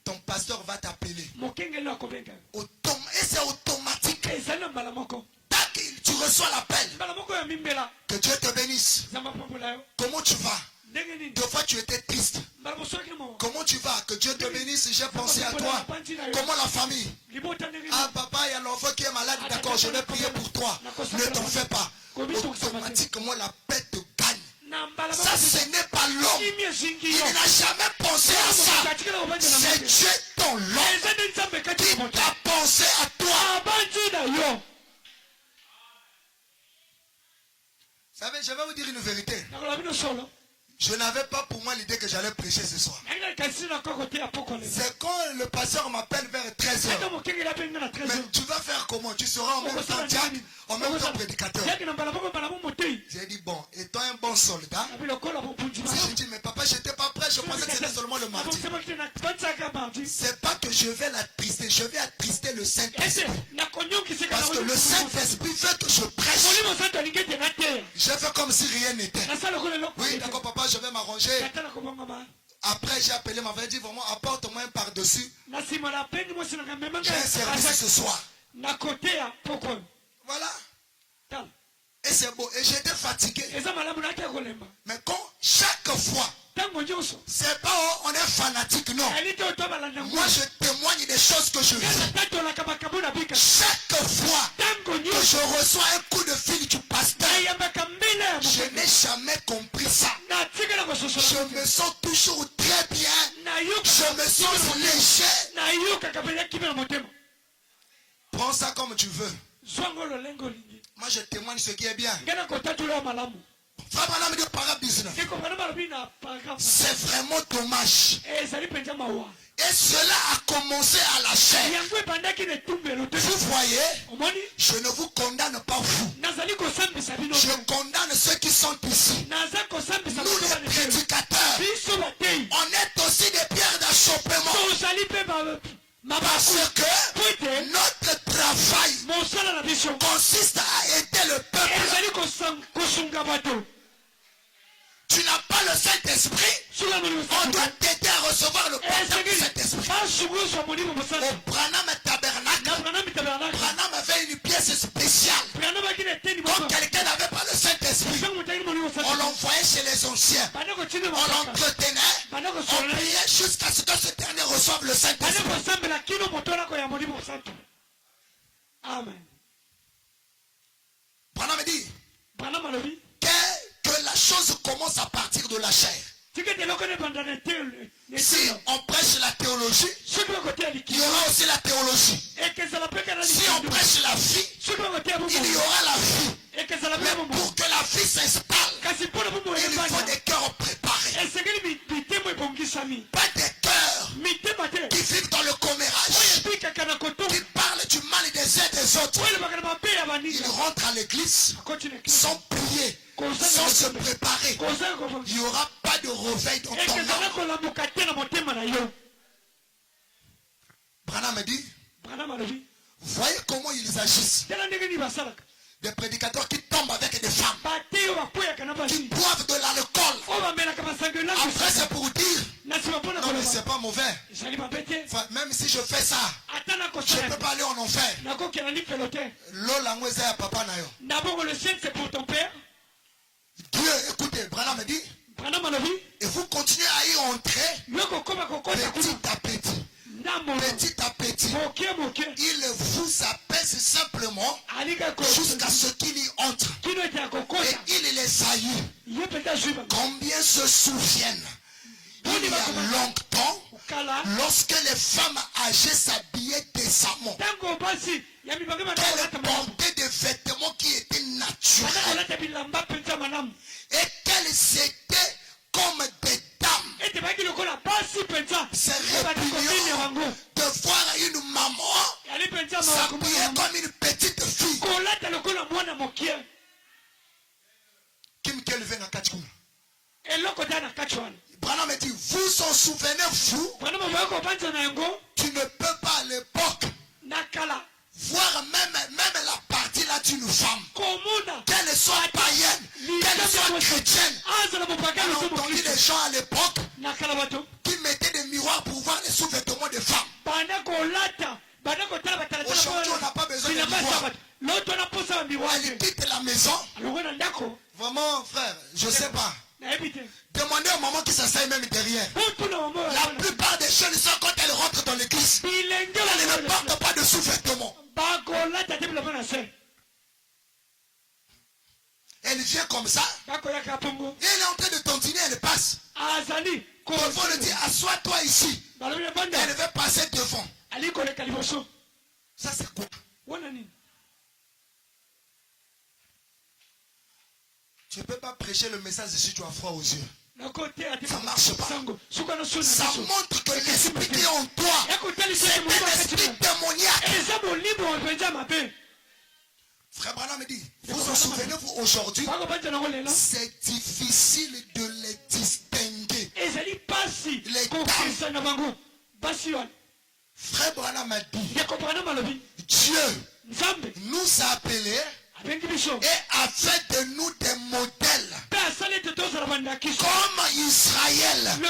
ton pasteur va t'appeler. Et c'est automatique. Tu reçois l'appel. Que Dieu te bénisse. Comment tu vas? Deux fois tu étais triste. Comment tu vas? Que Dieu te bénisse, j'ai pensé à toi. Comment la famille? Ah papa, il y a l'enfant qui est malade, d'accord, je vais prier pour toi. Ne t'en fais pas. Automatiquement la paix te gagne. Ça ce n'est pas l'homme. Il n'a jamais pensé à ça. C'est Dieu ton l'homme qui t'a pensé à toi. Vous savez, je vais vous dire une vérité. Je n'avais pas pour moi l'idée que j'allais prêcher ce soir. C'est quand le pasteur m'appelle vers 13h. Mais tu vas faire comment? Tu seras en même temps diacre, en même temps prédicateur. J'ai dit bon, étant un bon soldat, j'ai dit mais papa, je n'étais pas prêt, je pensais que c'était seulement le mardi. C'est pas que je vais l'attrister, je vais attrister le Saint-Esprit. Parce que le Saint-Esprit veut que je prêche. J'ai fait comme si rien n'était. Oui, d'accord papa, je vais m'arranger. Après j'ai appelé ma femme, dit vraiment apporte-moi un par-dessus. J'ai un service ce soir. Voilà. Et c'est beau. Et j'étais fatigué. Mais quand chaque fois, c'est pas on est fanatique, non. Moi je témoigne des choses que je vis. Chaque fois que je reçois un coup de fil du pasteur, je n'ai jamais compris ça. Je me sens toujours très bien. Je me sens léger. Prends ça comme tu veux. Moi je témoigne ce qui est bien. C'est vraiment dommage. Et cela a commencé à la chair. Vous voyez, je ne vous condamne pas vous. Je condamne ceux qui sont ici. Nous les prédicateurs, on est aussi des pierres d'achoppement. Parce que notre travail consiste à aider le peuple. Tu n'as pas le Saint-Esprit, on doit t'aider à recevoir le contact du Saint-Esprit. Au Branham Tabernacle, tabernacle, Branham avait une pièce spéciale. Quand quelqu'un n'avait pas le Saint-Esprit, on l'envoyait chez les anciens. On l'entretenait, on priait jusqu'à ce que ce dernier reçoive le Saint-Esprit. Amen. Branham dit que la chose commence à partir de la chair. Si on prêche la théologie, il y aura aussi la théologie. Si on prêche la vie, il y aura la vie. Mais pour que la vie s'installe, il faut des cœurs préparés. Pas des cœurs qui vivent dans le commérage, qui parlent du mal des uns des autres. Ils rentrent à l'église sans prier, sans se préparer. Il n'y aura pas de réveil dans ton âme. Branham dit, voyez comment ils agissent. Des prédicateurs qui tombent avec des femmes, qui boivent de l'alcool. Après c'est pour dire, non mais c'est pas mauvais. Enfin, même si je fais ça, je ne peux pas aller en enfer. D'abord le ciel c'est pour ton père. Dieu, écoutez, Branham dit, et vous continuez à y entrer petit à petit. Petit à petit, il vous apaise simplement jusqu'à ce qu'il y entre. Et il les haït. Combien se souviennent, il y a longtemps, lorsque les femmes âgées s'habillaient décemment, qu'elles portaient des vêtements qui étaient naturels et qu'elles étaient comme des dames. C'est répugnant de voir une maman s'habiller comme une petite fille. Branham dit, vous en souvenez-vous? Tu ne peux pas à l'époque voir même la partie là d'une femme, qu'elle soit païenne, qu'elle soit chrétienne. On a entendu des gens à l'époque qui mettaient des miroirs pour voir les sous-vêtements des femmes. Aujourd'hui on n'a pas besoin de miroirs. Elle quitte la maison. Vraiment frère, je ne sais pas. Demandez aux mamans qui s'asseyent même derrière. La plupart des jeunes sont quand elles rentrent dans l'église, elles ne portent pas de sous-vêtements. Elle vient comme ça. Et elle est en train de tontiner, elle passe. Parfois on lui dit, assois-toi ici. Elle veut passer devant. Ça c'est quoi? Tu ne peux pas prêcher le message si tu as froid aux yeux. Ça ne marche pas. Ça montre que l'esprit qui est en toi, c'est un esprit démoniaque. Frère Branham me dit, vous vous souvenez-vous aujourd'hui, c'est difficile de les distinguer. Les dames. Frère Branham m'a dit, Dieu nous a appelés et a fait de nous des modèles comme Israël. Mais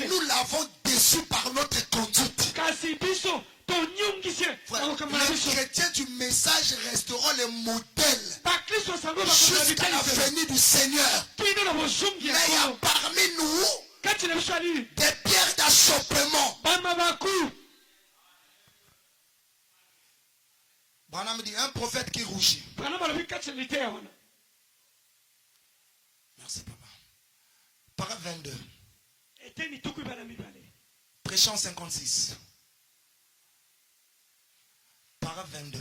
nous l'avons déçu par notre conduite. Les chrétiens du message resteront les modèles jusqu'à la venue du Seigneur. Mais il y a parmi nous des pierres d'achoppement. Branham dit, un prophète qui rougit. Merci papa. Parole 22. Prêchant 56. Parole 22.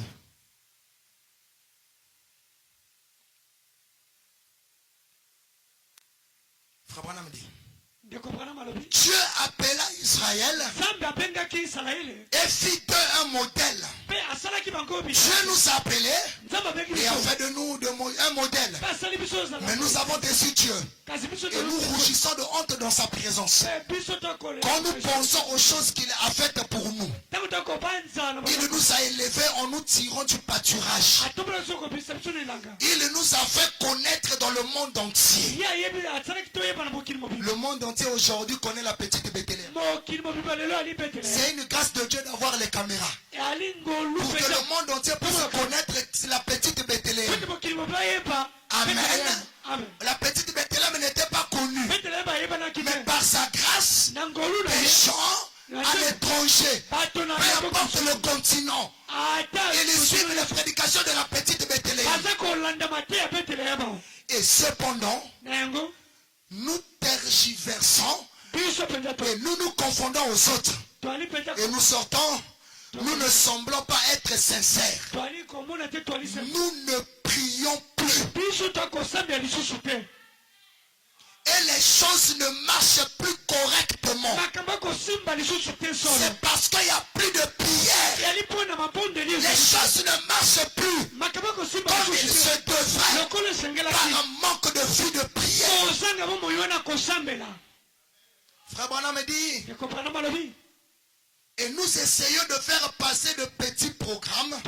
Frère Branham dit, Dieu appela Israël et fit d'eux un modèle Dieu nous a appelés et a fait de nous un modèle. Mais nous avons déçu Dieu. Et nous rougissons de honte dans sa présence. Quand nous pensons aux choses qu'il a faites pour nous, il nous a élevés en nous tirant du pâturage. Il nous a fait connaître dans le monde entier. Le monde entier aujourd'hui connaît la petite Bethléem. C'est une grâce de Dieu d'avoir les caméras. Pour que le monde entier puisse connaître la petite Bethléem. Amen. La petite Bethléem n'était pas connue. Mais par sa grâce, les gens à l'étranger, peu importe le continent, ils suivent les prédications de la petite Bethléem. Et cependant, nous tergiversons et nous nous confondons aux autres. Et nous sortons, nous ne semblons pas être sincères. Nous ne prions plus. Et les choses ne marchent plus correctement. C'est parce qu'il n'y a plus de prière. Les choses ne marchent plus comme il se devrait par un manque de vie de prière. Frère Branham me dit, et nous essayons de faire passer de petits programmes,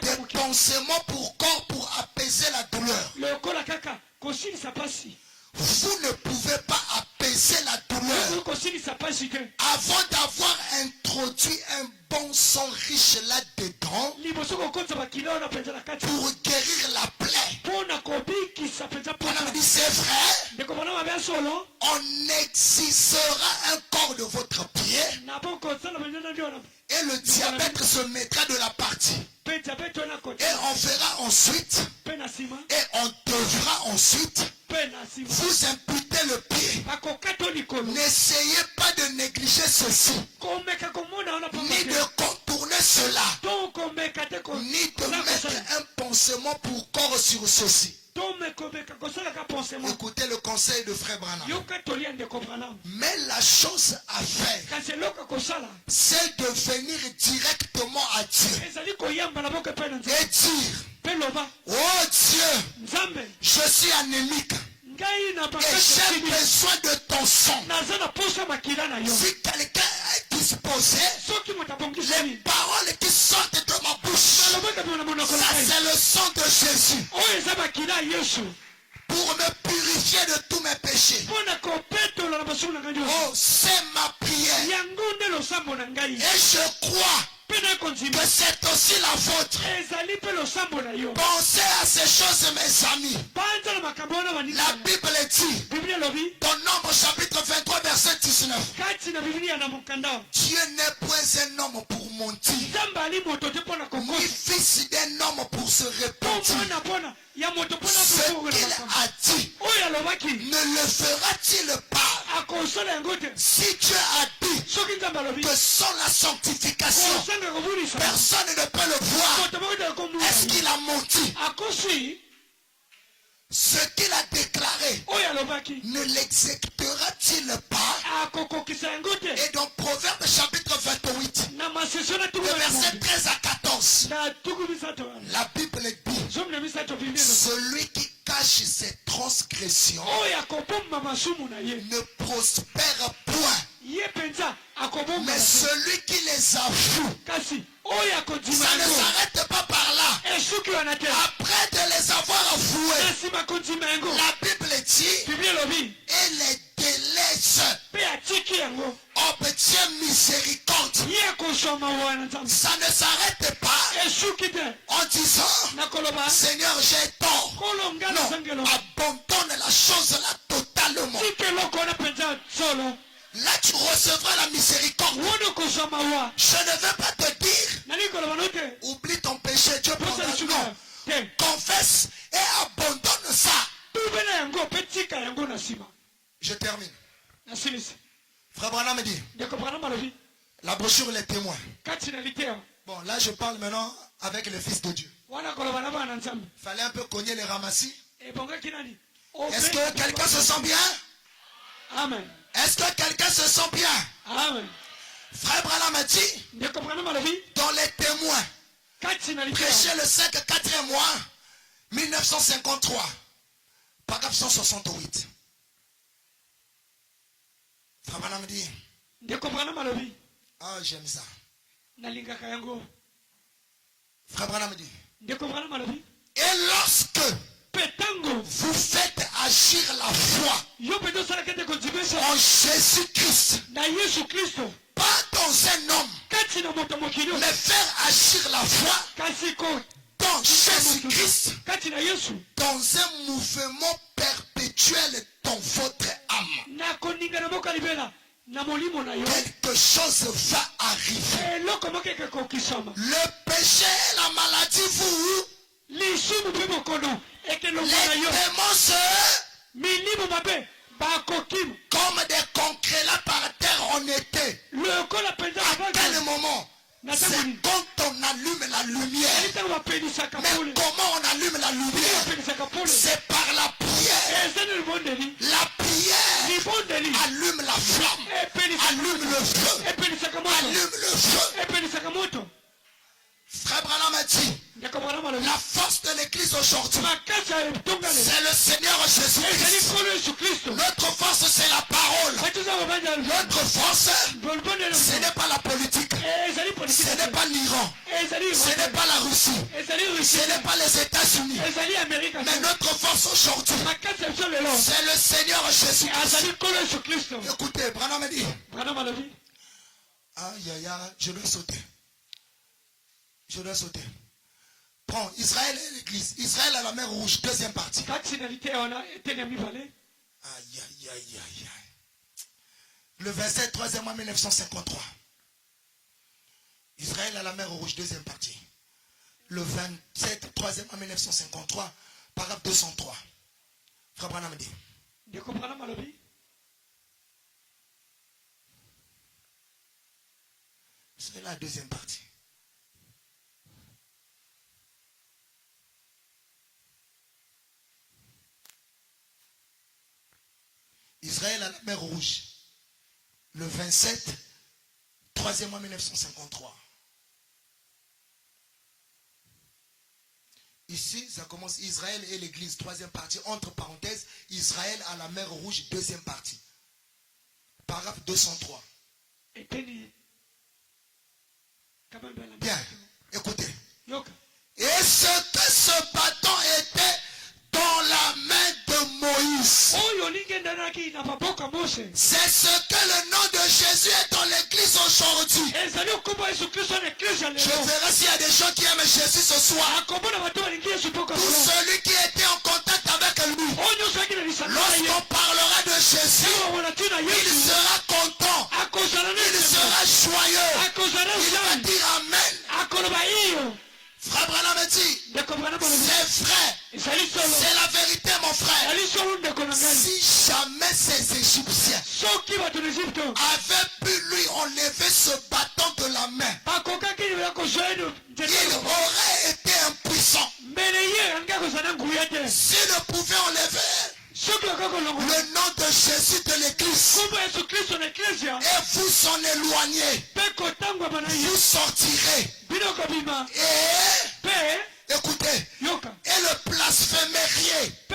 des pansements pour corps pour apaiser la douleur. Vous ne pouvez pas apaiser la douleur avant d'avoir introduit un bon sang riche là-dedans pour guérir la plaie. On a dit c'est vrai. On excisera un corps de votre pied et le diabète se mettra de la partie. Et on fera ensuite et on devra ensuite vous imputer le pied. N'essayez pas de négliger ceci, ni de contourner cela, ni de mettre un pansement pour corps sur ceci. Écoutez le conseil de Frère Branham. Mais la chose à faire, c'est de venir directement à Dieu et dire, oh Dieu, je suis anémique et j'ai besoin de ton sang. Si quelqu'un est disposé, les paroles qui sortent de ma bouche, ça c'est le sang de Jésus pour me purifier de tous mes péchés. Oh, c'est ma prière. Et je crois que c'est aussi la vôtre. Pensez à ces choses, mes amis. La Bible dit, dans Nombre chapitre 23, verset 19, Dieu n'est point un homme pour mentir, ni fils d'un homme pour se repentir. Ce qu'il a dit, ne le fera-t-il pas? Si Dieu a dit que sans la sanctification, personne ne peut le voir, est-ce qu'il a menti? Ce qu'il a déclaré, ne l'exécutera-t-il pas? Et dans Proverbe chapitre 28, le verset 13 à 14, la Bible dit, celui qui cache ses transgressions ne prospère point, mais celui qui les avoue, ça ne s'arrête pas par là. Après de les avoir avoués, la Bible dit, et les délaisse, obtient miséricorde. Ça ne s'arrête pas en disant, Seigneur, j'ai tort. Non, abandonne la chose là totalement. Là tu recevras la miséricorde. Je ne veux pas te dire, oublie ton péché, Dieu prendra. Non, confesse et abandonne ça. Je termine. Frère Branham me dit, la brochure Les Témoins. Bon, là je parle maintenant avec le Fils de Dieu. Fallait un peu cogner les ramassis. Est-ce que quelqu'un se sent bien? Amen. Est-ce que quelqu'un se sent bien? Amen. Frère Branham a dit, dans les témoins, prêché le 5-4e mois, 1953, paragraphe 168. Frère Branham dit, ah, j'aime ça. Frère Branham dit, et lorsque vous faites agir la foi en Jésus-Christ, pas dans un homme, mais faire agir la foi dans Jésus-Christ, dans un mouvement perpétuel dans votre âme, quelque chose va arriver. Le péché et la maladie vous, les démons comme des concrets là par terre on était. À quel moment? C'est quand on allume la lumière. Mais comment on allume la lumière? C'est par la prière. La prière allume la flamme, allume le feu, allume le feu. Frère Branham a dit, la force de l'église aujourd'hui, c'est le Seigneur Jésus-Christ. Notre force, c'est la parole. Notre force, ce n'est pas la politique. Ce n'est pas l'Iran. Ce n'est pas la Russie. Ce n'est pas les États-Unis. Mais notre force aujourd'hui, c'est le Seigneur Jésus-Christ. Écoutez, Branham a dit, aïe aïe aïe, je dois sauter. Je dois sauter. Prends Israël et l'église. Israël à la mer Rouge, deuxième partie. Aïe, aïe, aïe, aïe. Le 27, 3e mois 1953. Israël à la mer Rouge, deuxième partie. Le 27, 3e mois 1953, paragraphe 203. Frère Branham dit. C'est la deuxième partie. Israël à la mer Rouge, le 27, 3e mois 1953. Ici, ça commence Israël et l'église, troisième partie, entre parenthèses, Israël à la mer Rouge, deuxième partie. Paragraphe 203. Bien, écoutez. Et ce que ce bâton était dans la main de Moïse. C'est ce que le nom de Jésus est dans l'église aujourd'hui. Je verrai s'il y a des gens qui aiment Jésus ce soir. Tout celui qui était en contact avec lui. Lorsqu'on parlera de Jésus, il sera content. Il sera joyeux. Il va dire Amen. Frère Branham me dit, c'est vrai, c'est la vérité mon frère. Si jamais ces Égyptiens avaient pu lui enlever ce bâton de la main, il aurait été impuissant. S'il ne pouvait enlever le nom de Jésus de l'église et vous s'en éloignez, vous sortirez. Et écoutez, et le blasphémeriez et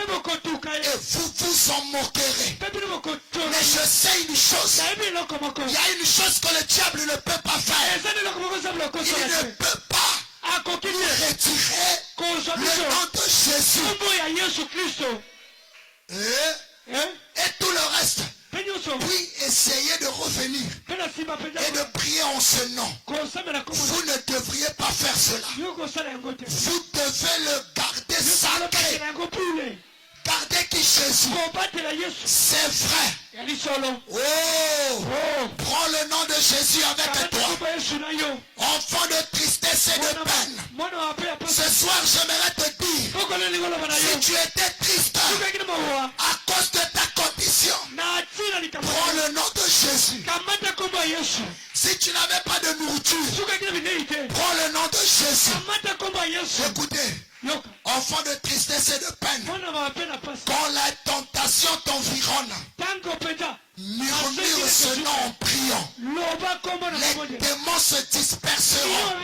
vous vous en moquerez. Mais je sais une chose, il y a une chose que le diable ne peut pas faire. Il ne peut pas retirer le nom de Jésus et tout le reste. Puis essayez de revenir et de prier en ce nom. Vous ne devriez pas faire cela. Vous devez le garder sacré. Gardez qui Jésus. C'est vrai. Oh, prends le nom de Jésus avec toi. Enfant de tristesse et de peine. Ce soir, j'aimerais te dire, si tu étais triste à cause de ta condition, prends le nom de Jésus. Si tu n'avais pas de nourriture, prends le nom de Jésus. Écoutez, enfant de tristesse et de peine, quand la tentation t'environne, Murmure ce nom en priant. Les démons se disperseront.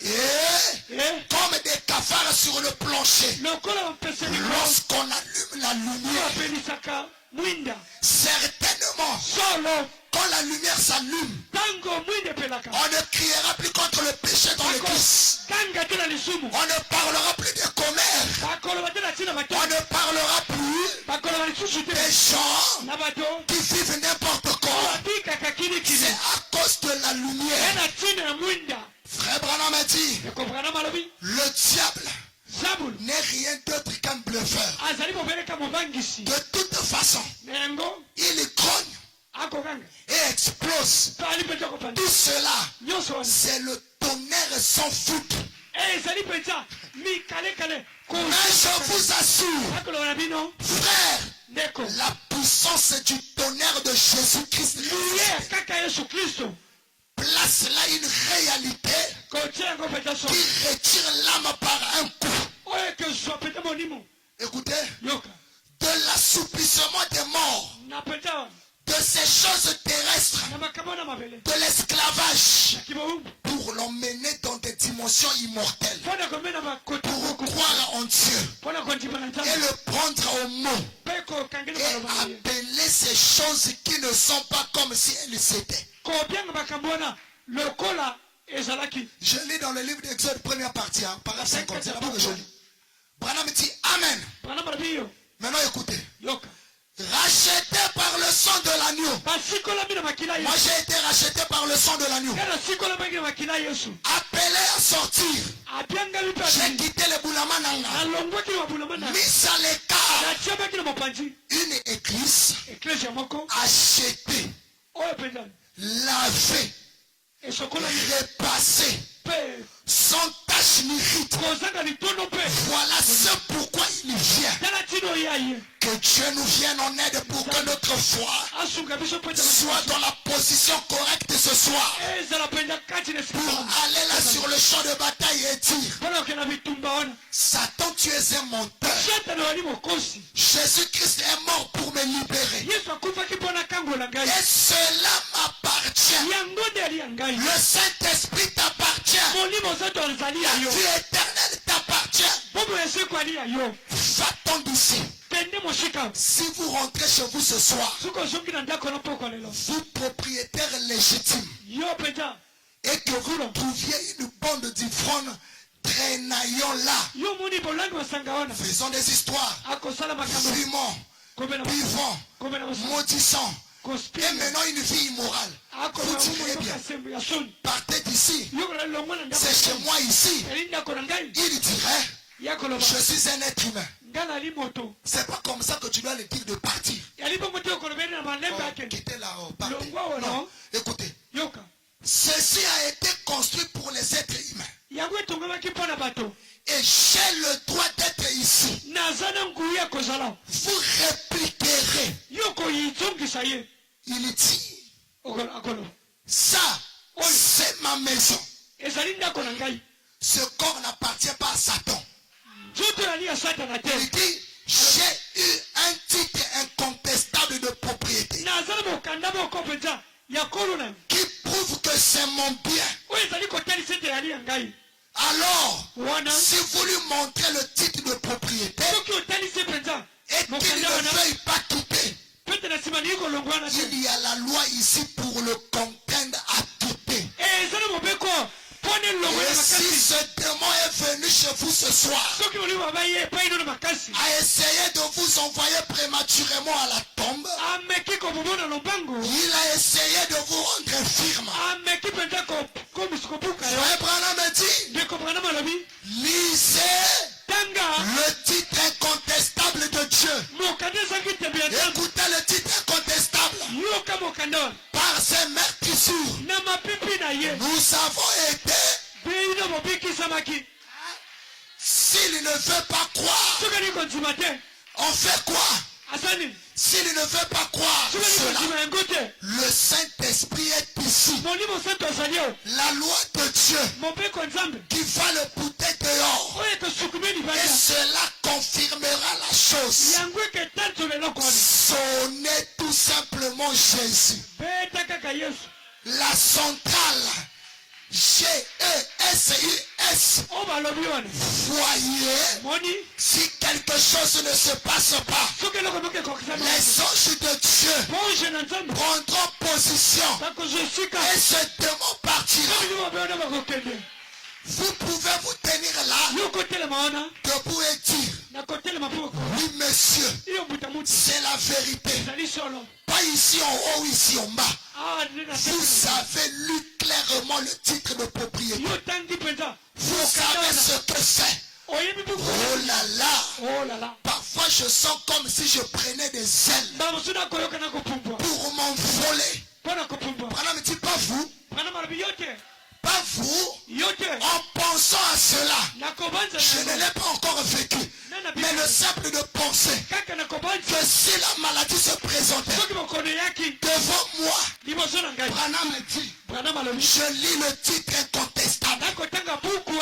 Et comme des cafards sur le plancher. Lorsqu'on allume la lumière, certainement, quand la lumière s'allume, on ne criera plus contre le péché dans l'église. On ne parlera plus de commères. On ne parlera plus des gens qui vivent n'importe quoi. C'est à cause de la lumière. Frère Branham a dit, le diable n'est rien d'autre qu'un bluffeur. De toute façon, il grogne et explose. Tout cela, c'est le tonnerre sans foudre. Mais je vous assure, frère, la puissance du tonnerre de Jésus-Christ place là une réalité qui retire l'âme par un coup. Écoutez, de l'assouplissement des morts, de ces choses terrestres, de l'esclavage, pour l'emmener dans des dimensions immortelles, pour croire en Dieu et le prendre au mot et appeler ces choses qui ne sont pas comme si elles étaient. Je lis dans le livre d'Exode, première partie, paragraphe 50, c'est là-bas que je lis. Branham dit Amen. Maintenant écoutez. Racheté par le sang de l'agneau. Moi j'ai été racheté par le sang de l'agneau. Appelé à sortir. J'ai quitté le Boulamananga. Mis à l'écart. Une église achetée, lavée, repassée, sans tache ni rite. Voilà ce pourquoi il vient. Que Dieu nous vienne en aide pour que notre foi soit dans la position correcte ce soir. Pour aller là sur le champ de bataille et dire, Satan, tu es un menteur. Jésus-Christ est mort pour me libérer. Et cela m'appartient. Le Saint-Esprit t'appartient. La vie éternelle t'appartient. Va-t'en d'ici. Si vous rentrez chez vous ce soir, vous propriétaire légitime, et que vous trouviez une bande d'ivrognes traînaillant là, faisant des histoires, fumant, buvant, maudissant, et maintenant une vie immorale, vous direz bien, partez d'ici, c'est chez moi ici. Il dirait, je suis un être humain. C'est pas comme ça que tu dois le dire de partir. Quitter là-haut. Non, écoutez. Ceci a été construit pour les êtres humains. Et j'ai le droit d'être ici. Vous répliquerez. Il dit, ça, c'est ma maison. Ce corps n'appartient pas à Satan. Il dit, j'ai eu un titre incontestable de propriété qui prouve que c'est mon bien. Alors, si vous lui montrez le titre de propriété et qu'il ne veuille pas quitter, il y a la loi ici pour le contraindre à quitter. Et si ce démon est venu chez vous ce soir, a essayé de vous envoyer prématurément à la tombe, il a essayé de vous rendre infirme. Frère Branham dit, lisez le titre incontestable de Dieu. Écoutez le titre incontestable. Par ses meurtrissures, nous avons été. S'il ne veut pas croire, on fait quoi? S'il ne veut pas croire cela, le Saint-Esprit est ici. La loi de Dieu qui va le bouter jeter dehors. Et cela confirmera la chose. Sonnez tout simplement Jésus. La centrale G-E-S-U-S. Voyez, si quelque chose ne se passe pas, les anges de Dieu prendront position et ce démon partira. Vous pouvez vous tenir là, debout et dire, oui monsieur, c'est la vérité. Pas ici en haut, ici en bas. Vous avez lu clairement le titre de propriété. Vous savez ce que c'est. Oh là là. Parfois je sens comme si je prenais des ailes pour m'envoler. Prenez me dit pas vous. Pas vous. En pensant à cela, je ne l'ai pas encore vécu. Mais le simple de penser que si la maladie se présentait devant moi, Branham me dit, je lis le titre incontestable.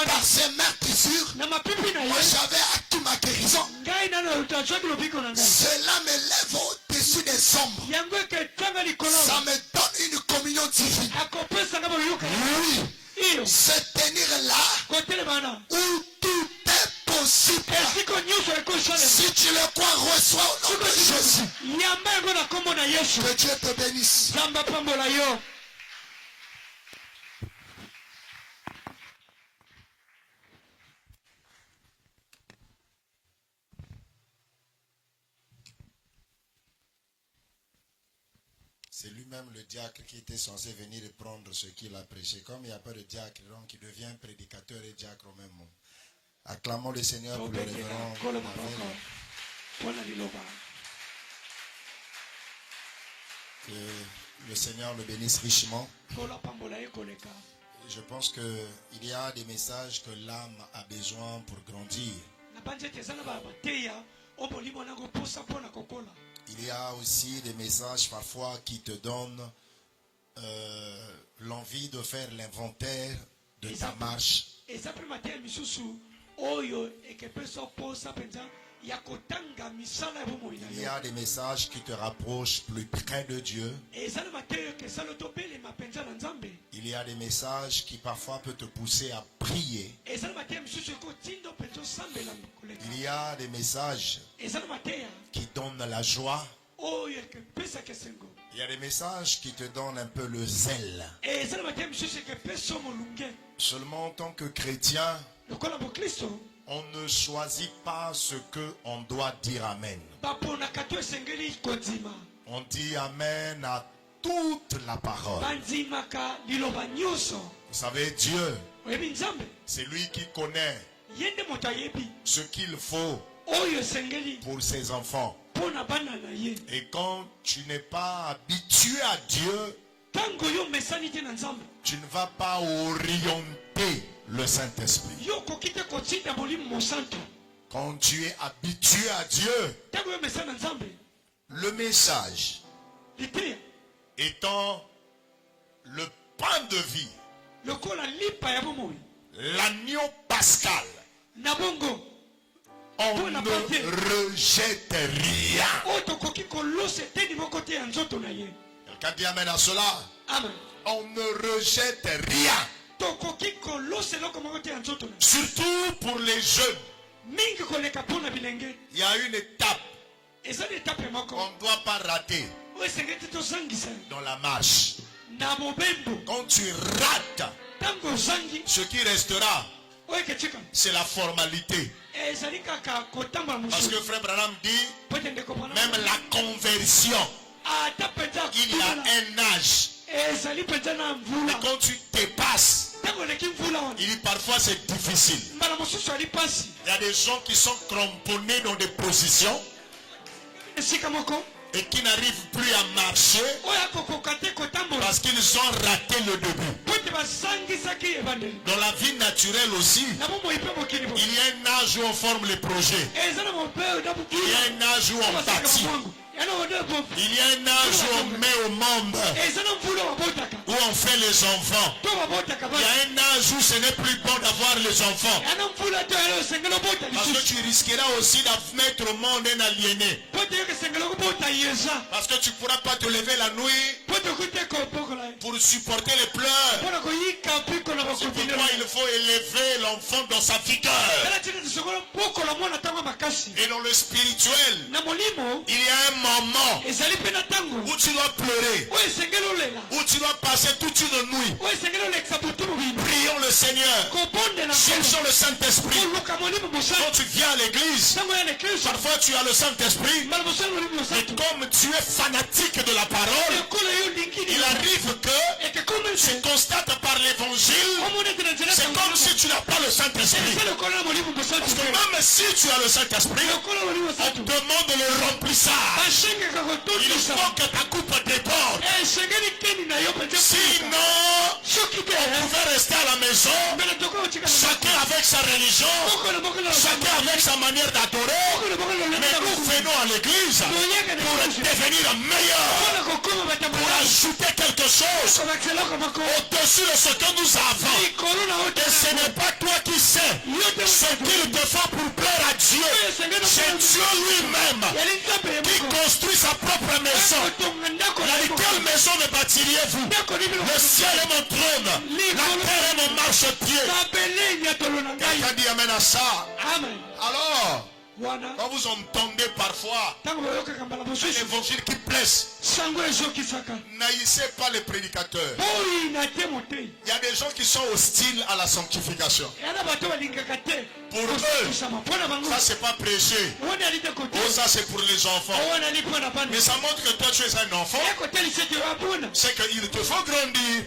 Par ses meurtrissures, moi j'avais acquis ma guérison. Cela me lève au-dessus des ombres. Ça me donne une communion divine. Oui, se tenir là où tout est possible. Si tu le crois, reçois au nom de Jésus. Que Dieu te bénisse. C'est lui-même le diacre qui était censé venir et prendre ce qu'il a prêché. Comme il n'y a pas de diacre, donc il devient prédicateur et diacre au même moment. Acclamons le Seigneur pour le révérend. Que le Seignor le bénisse richement. Je pense qu'il y a des messages que l'âme a besoin pour grandir. Il y a aussi des messages parfois qui te donnent l'envie de faire l'inventaire de ta marche. Il y a des messages qui te rapprochent plus près de Dieu. Il y a des messages qui parfois peuvent te pousser à prier. Il y a des messages qui donnent la joie. Il y a des messages qui te donnent un peu le zèle. Seulement en tant que chrétien, on ne choisit pas ce qu'on doit dire amen. On dit amen à toute la parole. Vous savez, Dieu, c'est lui qui connaît ce qu'il faut pour ses enfants. Et quand tu n'es pas habitué à Dieu, tu ne vas pas orienter le Saint-Esprit. Quand tu es habitué à Dieu, le message étant le pain de vie, l'agneau pascal, on ne rejette rien. Quelqu'un dit amen à cela? Amen. On ne rejette rien. Surtout pour les jeunes. Il y a une étape qu'on ne doit pas rater dans la marche. Quand tu rates, ce qui restera, c'est la formalité. Parce que Frère Branham dit, même la conversion, il y a un âge. Mais quand tu dépasses, il dit parfois c'est difficile. Il y a des gens qui sont cramponnés dans des positions et qui n'arrivent plus à marcher parce qu'ils ont raté le début. Dans la vie naturelle aussi, il y a un âge où on forme les projets. Il y a un âge où on bâtit. Il y a un âge où on met au monde, où on fait les enfants. Il y a un âge où ce n'est plus bon d'avoir les enfants. Parce que tu risqueras aussi de mettre au monde un aliéné. Parce que tu ne pourras pas te lever la nuit pour supporter les pleurs. C'est pourquoi il faut élever l'enfant dans sa vigueur. Et dans le spirituel, il y a un moment où tu dois pleurer, où tu dois passer toute une nuit. Prions le Seigneur, cherchons le Saint-Esprit. Quand tu viens à l'église, parfois tu as le Saint-Esprit, mais comme tu es fanatique de la parole, il arrive que tu constates par l'évangile, c'est comme si tu n'as pas le Saint-Esprit. Parce que même si tu as le Saint-Esprit, on te demande le remplissage. Il faut que ta coupe déborde. Sinon, on pouvait rester à la maison, chacun avec sa religion, chacun avec sa manière d'adorer. Mais nous venons à l'église pour devenir meilleurs, pour ajouter quelque chose au-dessus de ce que nous avons. Et ce n'est pas toi qui sais ce qu'il te faut pour plaire à Dieu. C'est Dieu lui-même qui construit sa propre maison. Laquelle maison me bâtiriez-vous? Le ciel est mon trône, la terre est mon marchepied. Quelqu'un dit amen à ça. Alors, quand vous entendez parfois l'évangile qui blesse, n'haïssez pas les prédicateurs. Il y a des gens qui sont hostiles à la sanctification. Pour eux, ça c'est pas prêcher. Oh, ça c'est pour les enfants. Mais ça montre que toi tu es un enfant. C'est qu'il te faut grandir.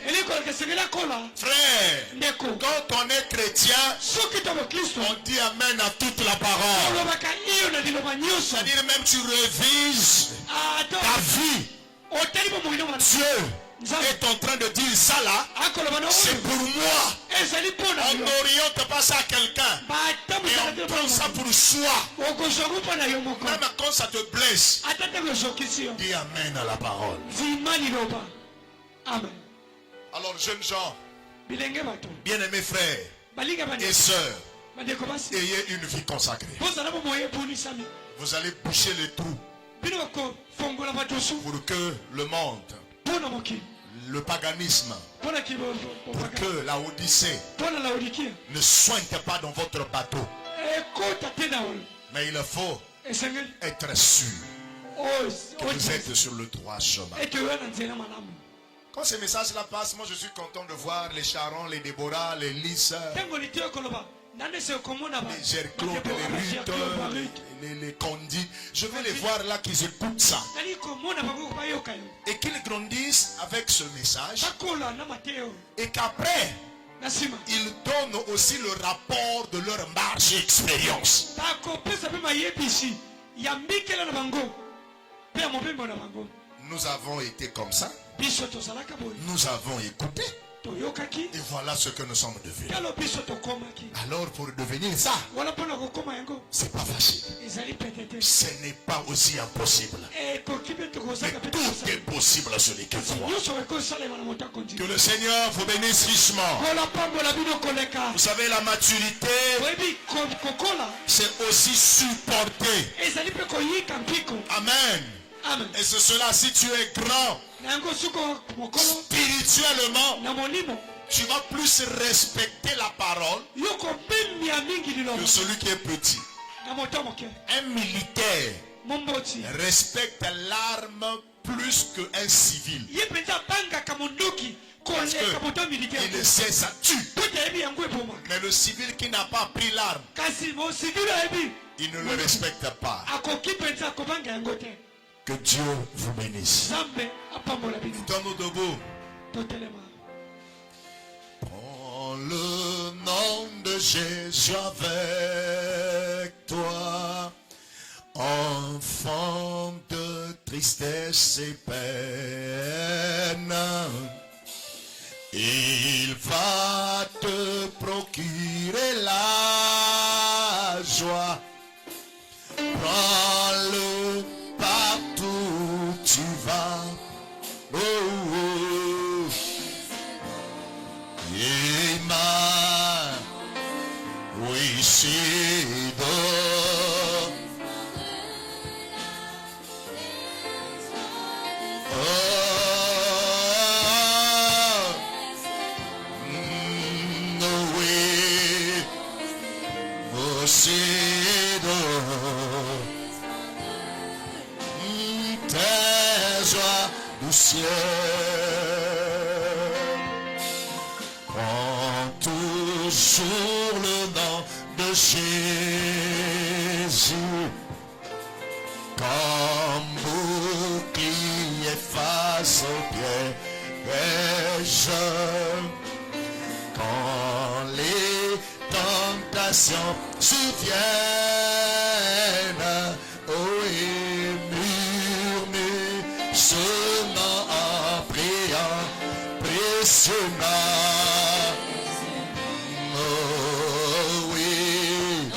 Frère, quand on est chrétien, on dit amen à toute la parole. C'est-à-dire même tu revises ta vie. Dieu est en train de dire ça là, c'est pour moi. On n'oriente pas ça à quelqu'un, mais on prend ça pour soi. Même quand ça te blesse, dis amen à la parole. Alors jeunes gens, bien-aimés frères et sœurs, ayez une vie consacrée. Vous allez boucher les trous pour que le monde, le paganisme, pour que la Odyssée ne soigne pas dans votre bateau. Mais il faut être sûr que vous êtes sur le droit chemin. Quand ces messages-là passent, moi je suis content de voir les Sharon, les Déborah, les Lys, les Gerclos, les Ruth, les Condi. Je veux les voir là qu'ils écoutent ça. Et qu'ils grandissent avec ce message. Et qu'après, ils donnent aussi le rapport de leur marge et expérience. Nous avons été comme ça. Nous avons écouté. Et voilà ce que nous sommes devenus. Alors pour devenir ça, c'est pas facile. Ce n'est pas aussi impossible. Mais tout est possible à celui qui croit. Que le Seigneur vous bénisse richement. Vous savez, la maturité, c'est aussi supporter. Amen. Et c'est cela, si tu es grand spirituellement, tu vas plus respecter la parole que celui qui est petit. Un militaire respecte l'arme plus qu'un civil. Parce qu'il sait ça tue. Mais le civil qui n'a pas pris l'arme, il ne le respecte pas. Que Dieu vous bénisse. Mettons-nous debout. Prends le nom de Jésus avec toi, enfant de tristesse et peine. Il va te procurer la joie. Prends-le partout tes joies du ciel. Prends toujours le nom de Jésus comme bouclier face au piège. Quand les tentations surviennent, oh, et murmure ce nom en priant, précieux nom. Oh oui,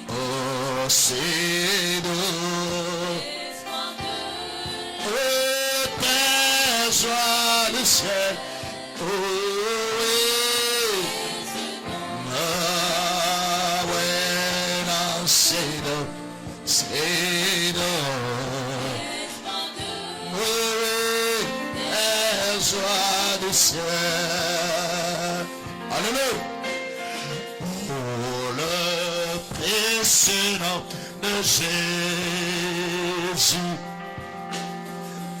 oh c'est nous. Oh, tes joies du ciel. Oh oui. C'est les joies du ciel. Alléluia. Pour le précieux nom de Jésus,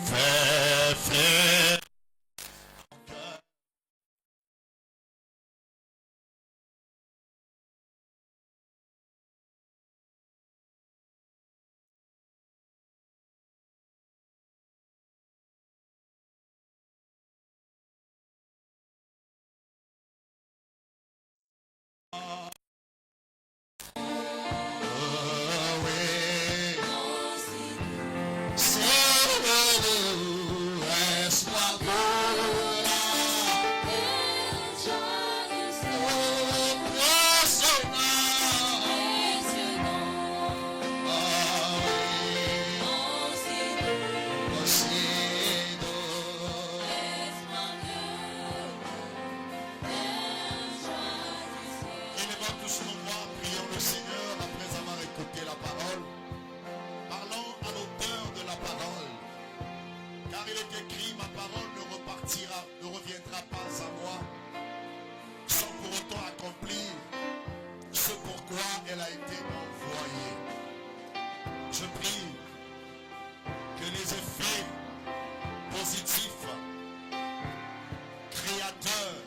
fais frère. Ne reviendra pas à moi sans pour autant accomplir ce pourquoi elle a été envoyée. Je prie que les effets positifs, créateurs,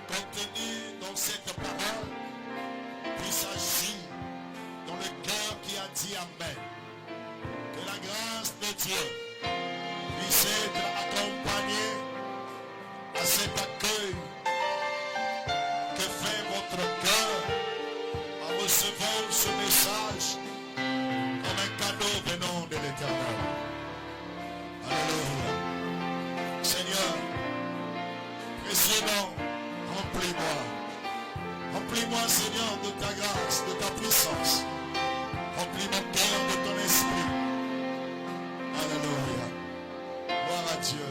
contenus dans cette parole puissent agir dans le cœur qui a dit Amen. Que la grâce de Dieu puisse être accompagnée à cet accueil que fait votre cœur en recevant ce message comme un cadeau venant de l'Éternel. Alléluia. Seigneur, précieux nom, remplis-moi. Remplis-moi, Seigneur, de ta grâce, de ta puissance. Remplis mon cœur de ton esprit. Alléluia. Gloire à Dieu.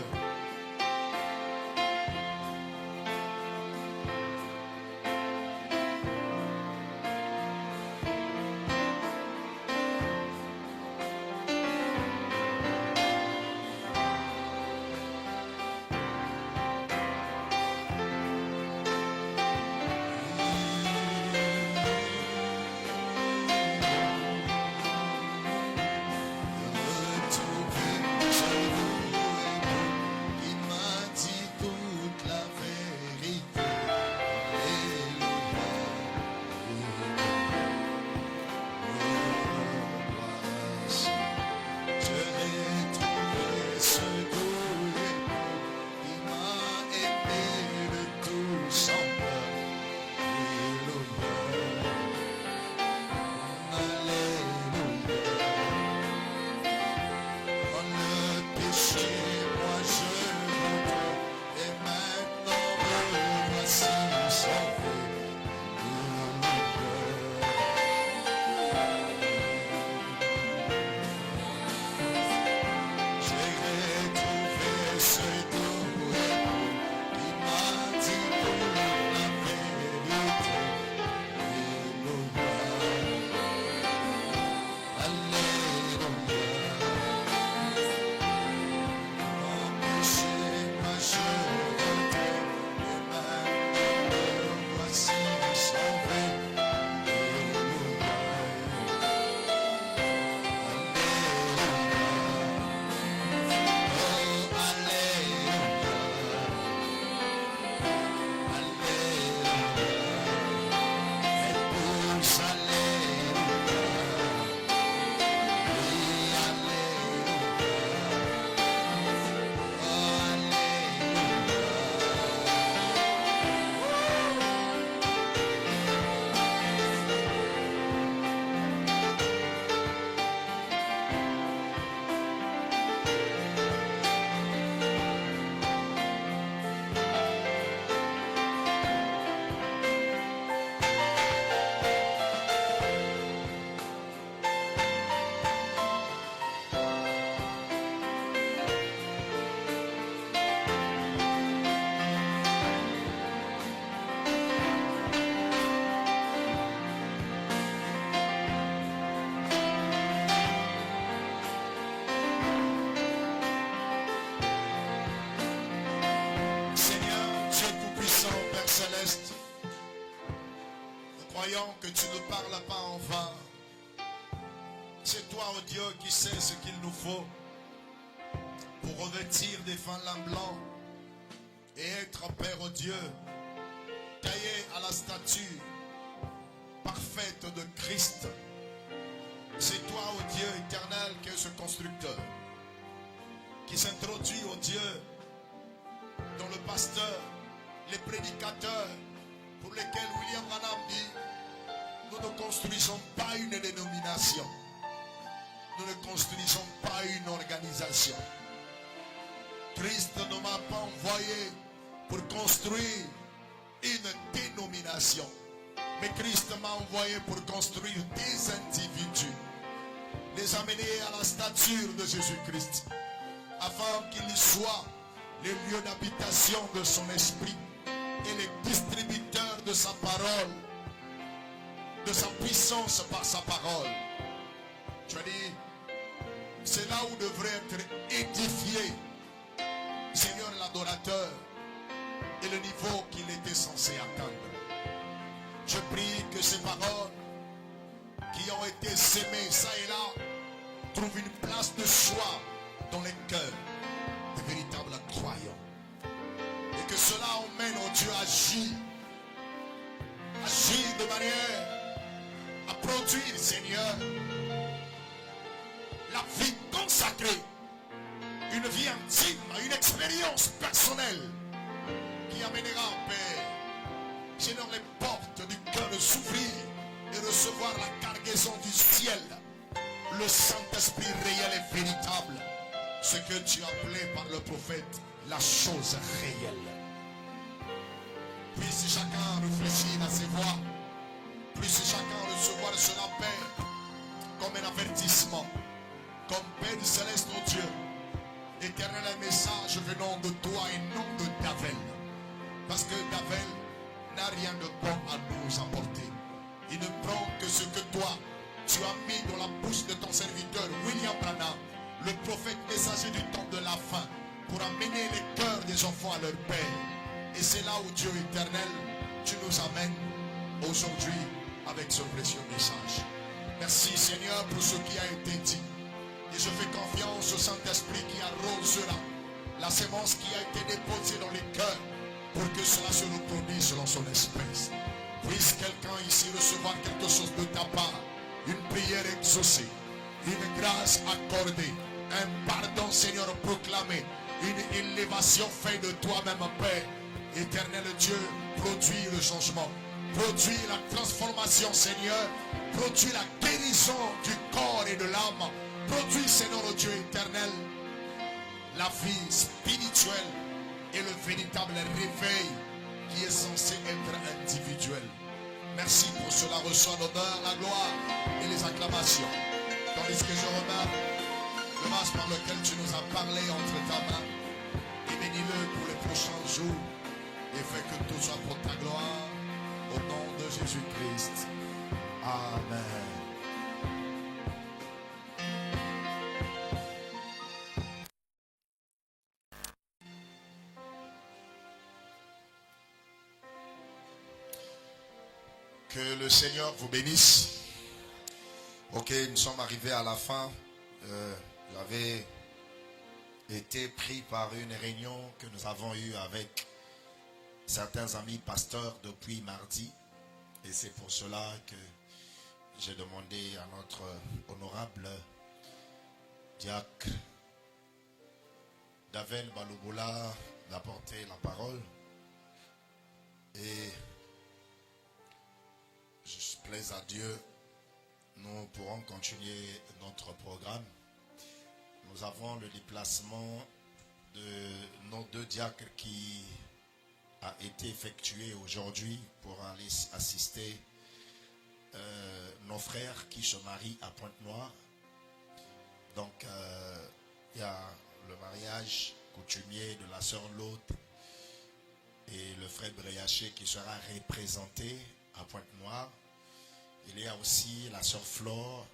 voyons que tu ne parles pas en vain. C'est toi, oh Dieu, qui sais ce qu'il nous faut pour revêtir des flancs blancs et être, Père, oh Dieu, taillé à la statue parfaite de Christ. C'est toi, oh Dieu éternel, qui est ce constructeur, qui s'introduit, oh Dieu, dans le pasteur, les prédicateurs, pour lesquels William Branham dit, nous ne construisons pas une dénomination, nous ne construisons pas une organisation. Christ ne m'a pas envoyé pour construire une dénomination, mais Christ m'a envoyé pour construire des individus, les amener à la stature de Jésus-Christ, afin qu'ils soient les lieux d'habitation de son esprit et les distributeurs de sa parole, de sa puissance par sa parole. Tu as dit, c'est là où devrait être édifié, Seigneur, l'adorateur, et le niveau qu'il était censé atteindre. Je prie que ces paroles qui ont été sémées ça et là trouvent une place de choix dans les cœurs des véritables croyants. Et que cela emmène, oh Dieu, à agir de manière à produire, Seigneur, la vie consacrée, une vie intime, une expérience personnelle qui amènera, Père, Seigneur, les portes du cœur de s'ouvrir et recevoir la cargaison du ciel, le Saint-Esprit réel et véritable, ce que tu as appelé par le prophète la chose réelle. Puisse chacun réfléchir à ses voix, puisse chacun recevoir cela, Père, comme un avertissement, comme Père céleste, oh Dieu, éternel, un message venant de toi et non de Davel, parce que Davel n'a rien de bon à nous apporter. Il ne prend que ce que toi tu as mis dans la bouche de ton serviteur William Branham, le prophète messager du temps de la fin, pour amener les cœurs des enfants à leur Père. Et c'est là où, Dieu éternel, tu nous amènes aujourd'hui avec ce précieux message. Merci, Seigneur, pour ce qui a été dit. Et je fais confiance au Saint-Esprit qui arrosera la sémence qui a été déposée dans les cœurs pour que cela se reproduise selon son espèce. Puisse quelqu'un ici recevoir quelque chose de ta part, une prière exaucée, une grâce accordée, un pardon, Seigneur, proclamé, une élévation faite de toi-même, Père. Éternel Dieu, produis le changement, produis la transformation, Seigneur, produis la guérison du corps et de l'âme, produis, Seigneur Dieu éternel, la vie spirituelle et le véritable réveil qui est censé être individuel. Merci pour cela, reçois l'honneur, la gloire et les acclamations. Tandis que je remarque le masque par lequel tu nous as parlé entre ta main, et bénis-le pour les prochains jours et fais que tout soit pour ta gloire au nom de Jésus-Christ. Amen. Que le Seigneur vous bénisse. Ok, nous sommes arrivés à la fin. J'avais été pris par une réunion que nous avons eue avec certains amis pasteurs depuis mardi. Et c'est pour cela que j'ai demandé à notre honorable diacre Davel Balobola d'apporter la parole. Et je plaise à Dieu, nous pourrons continuer notre programme. Nous avons le déplacement de nos deux diacres qui a été effectué aujourd'hui pour aller assister nos frères qui se marient à Pointe-Noire. Donc, il y a le mariage coutumier de la sœur L'Autre et le frère Bréaché qui sera représenté à Pointe-Noire. Il y a aussi la sœur Flore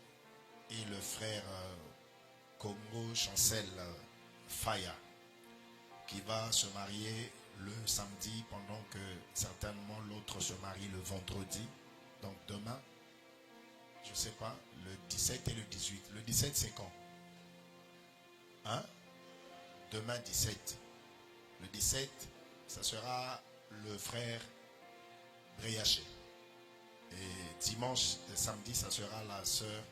et le frère Congo Chancel Faya qui va se marier le samedi pendant que certainement l'autre se marie le vendredi. Donc demain, je ne sais pas, le 17 et le 18. Le 17 c'est quand? Hein? Demain 17. Le 17, ça sera le frère Briaché. Et dimanche et samedi, ça sera la sœur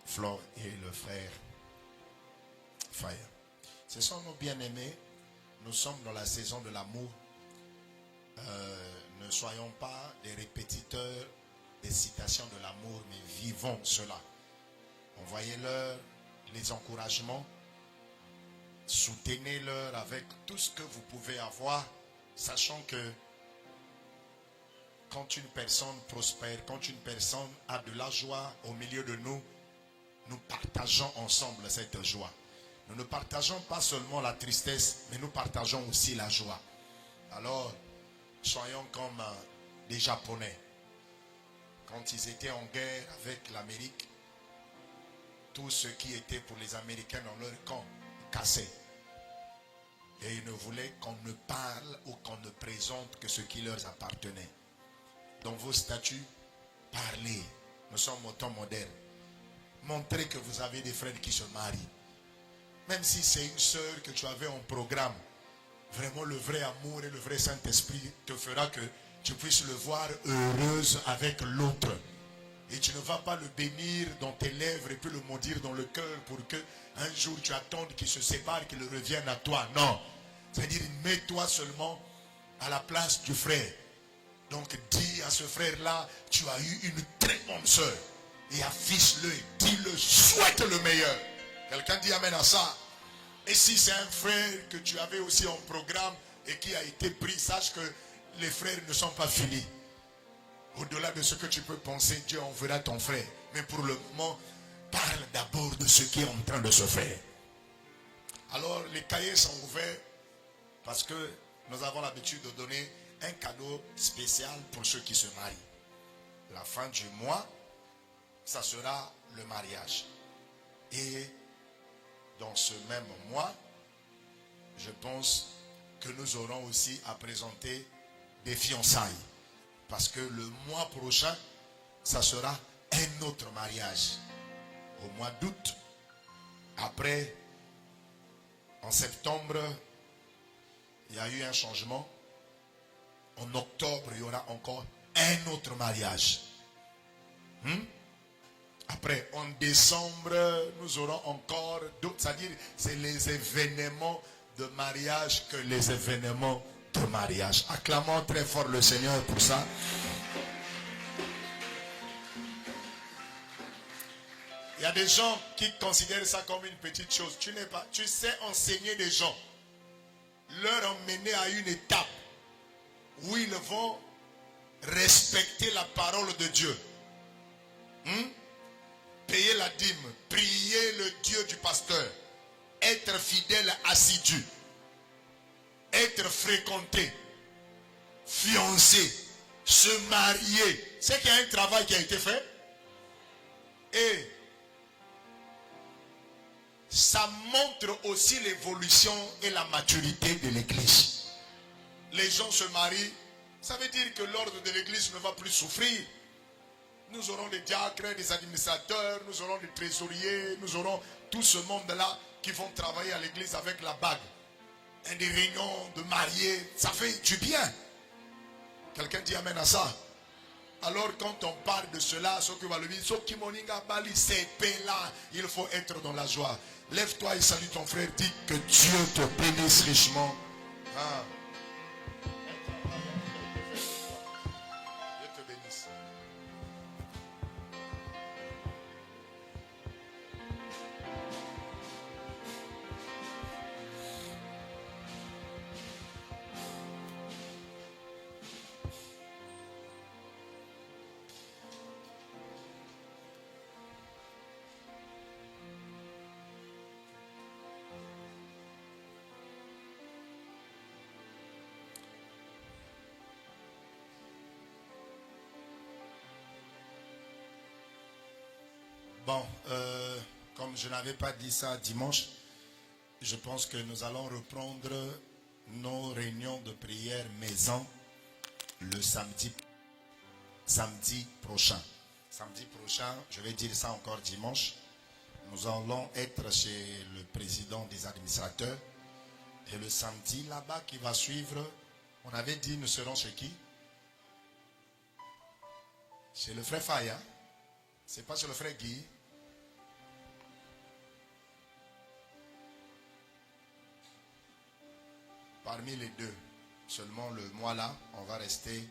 Flore et le frère Fire. Ce sont nos bien-aimés. Nous sommes dans la saison de l'amour. Ne soyons pas des répétiteurs des citations de l'amour, mais vivons cela. Envoyez-leur les encouragements. Soutenez-leur avec tout ce que vous pouvez avoir, sachant que quand une personne prospère, quand une personne a de la joie au milieu de nous, nous partageons ensemble cette joie. Nous ne partageons pas seulement la tristesse, mais nous partageons aussi la joie. Alors, soyons comme des Japonais. Quand ils étaient en guerre avec l'Amérique, tout ce qui était pour les Américains dans leur camp cassait. Et ils ne voulaient qu'on ne parle ou qu'on ne présente que ce qui leur appartenait. Dans vos statuts, parlez. Nous sommes au temps moderne. Montrez que vous avez des frères qui se marient. Même si c'est une sœur que tu avais en programme, vraiment le vrai amour et le vrai Saint-Esprit te fera que tu puisses le voir heureuse avec l'autre. Et tu ne vas pas le bénir dans tes lèvres et puis le maudire dans le cœur pour que un jour tu attendes qu'il se sépare, qu'il revienne à toi. Non. C'est-à-dire, mets-toi seulement à la place du frère. Donc dis à ce frère-là, tu as eu une très bonne soeur. Et affiche-le, dis-le, souhaite le meilleur. Quelqu'un dit amen à ça. Et si c'est un frère que tu avais aussi en programme et qui a été pris, sache que les frères ne sont pas finis. Au-delà de ce que tu peux penser, Dieu enverra ton frère. Mais pour le moment, parle d'abord de ce qui est en train de se faire. Alors les cahiers sont ouverts parce que nous avons l'habitude de donner un cadeau spécial pour ceux qui se marient. La fin du mois, ça sera le mariage. Et dans ce même mois, je pense que nous aurons aussi à présenter des fiançailles. Parce que le mois prochain, ça sera un autre mariage. Au mois d'août, après, en septembre, il y a eu un changement. En octobre, il y aura encore un autre mariage. Après, en décembre, nous aurons encore d'autres. C'est-à-dire, c'est les événements de mariage que les événements de mariage. Acclamons très fort le Seigneur pour ça. Il y a des gens qui considèrent ça comme une petite chose. Tu sais enseigner des gens, leur emmener à une étape où ils vont respecter la parole de Dieu. Payer la dîme, prier le Dieu du pasteur, être fidèle, assidu, être fréquenté, fiancé, se marier. C'est qu'il y a un travail qui a été fait. Et ça montre aussi l'évolution et la maturité de l'église. Les gens se marient, ça veut dire que l'ordre de l'église ne va plus souffrir. Nous aurons des diacres, des administrateurs, nous aurons des trésoriers, nous aurons tout ce monde-là qui vont travailler à l'église avec la bague. Et des réunions de mariés, ça fait du bien. Quelqu'un dit amen à ça. Alors quand on parle de cela, ce que va le dire, c'est là, il faut être dans la joie. Lève-toi et salue ton frère, dis que Dieu te bénisse richement. Dieu te bénisse. Bon, comme je n'avais pas dit ça dimanche, je pense que nous allons reprendre nos réunions de prière maison le samedi. samedi prochain. Samedi prochain, je vais dire ça encore dimanche. Nous allons être chez le président des administrateurs. Et le samedi, là-bas qui va suivre, on avait dit nous serons chez qui? Chez le frère Faya. C'est pas chez le frère Guy. Parmi les deux, seulement le mois là, on va rester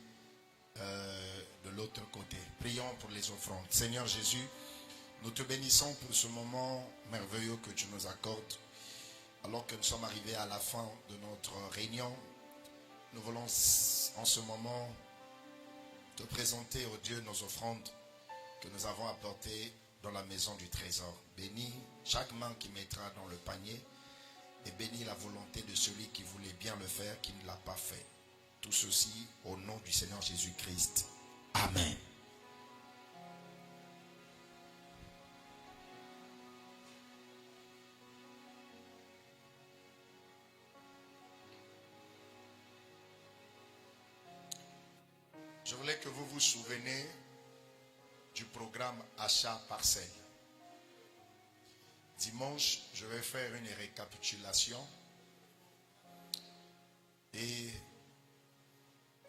de l'autre côté. Prions pour les offrandes. Seigneur Jésus, nous te bénissons pour ce moment merveilleux que tu nous accordes. Alors que nous sommes arrivés à la fin de notre réunion, nous voulons en ce moment te présenter, oh Dieu, nos offrandes que nous avons apportées dans la maison du trésor. Bénis chaque main qui mettra dans le panier et bénis la volonté de celui qui voulait bien le faire, qui ne l'a pas fait. Tout ceci au nom du Seigneur Jésus-Christ. Amen. Je voulais que vous vous souveniez du programme achat parcelle. Dimanche, je vais faire une récapitulation. Et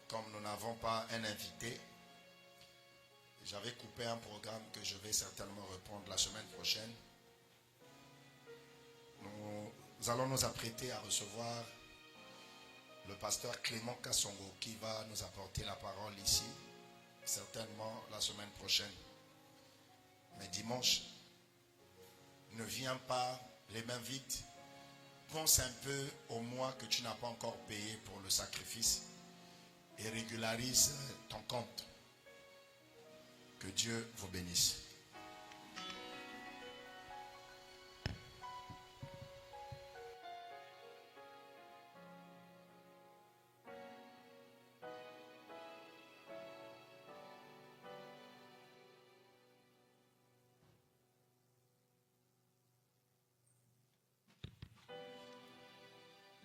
comme nous n'avons pas un invité, j'avais coupé un programme que je vais certainement reprendre la semaine prochaine. Nous allons nous apprêter à recevoir le pasteur Clément Kassongo qui va nous apporter la parole ici, certainement la semaine prochaine. Mais dimanche, ne viens pas les mains vides. Pense un peu au mois que tu n'as pas encore payé pour le sacrifice et régularise ton compte. Que Dieu vous bénisse.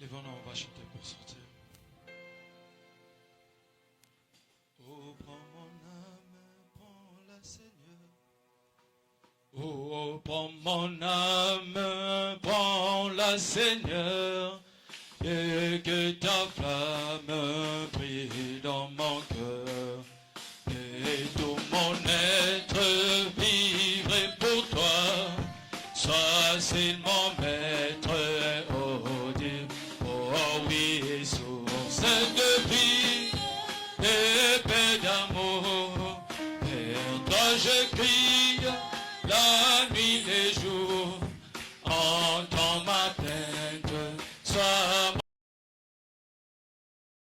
Lèvons-nous, on va chanter pour sortir. Oh, prends mon âme, prends-la, Seigneur. Oh, prends mon âme, prends-la, Seigneur. Et que ta flamme brille dans mon cœur. Et tout mon être vivre pour toi. Sois s'il mon maître, oh Dieu. Oh oui, source de vie et paix d'amour. Vers toi je crie la nuit et jour. Entends ma plainte, sois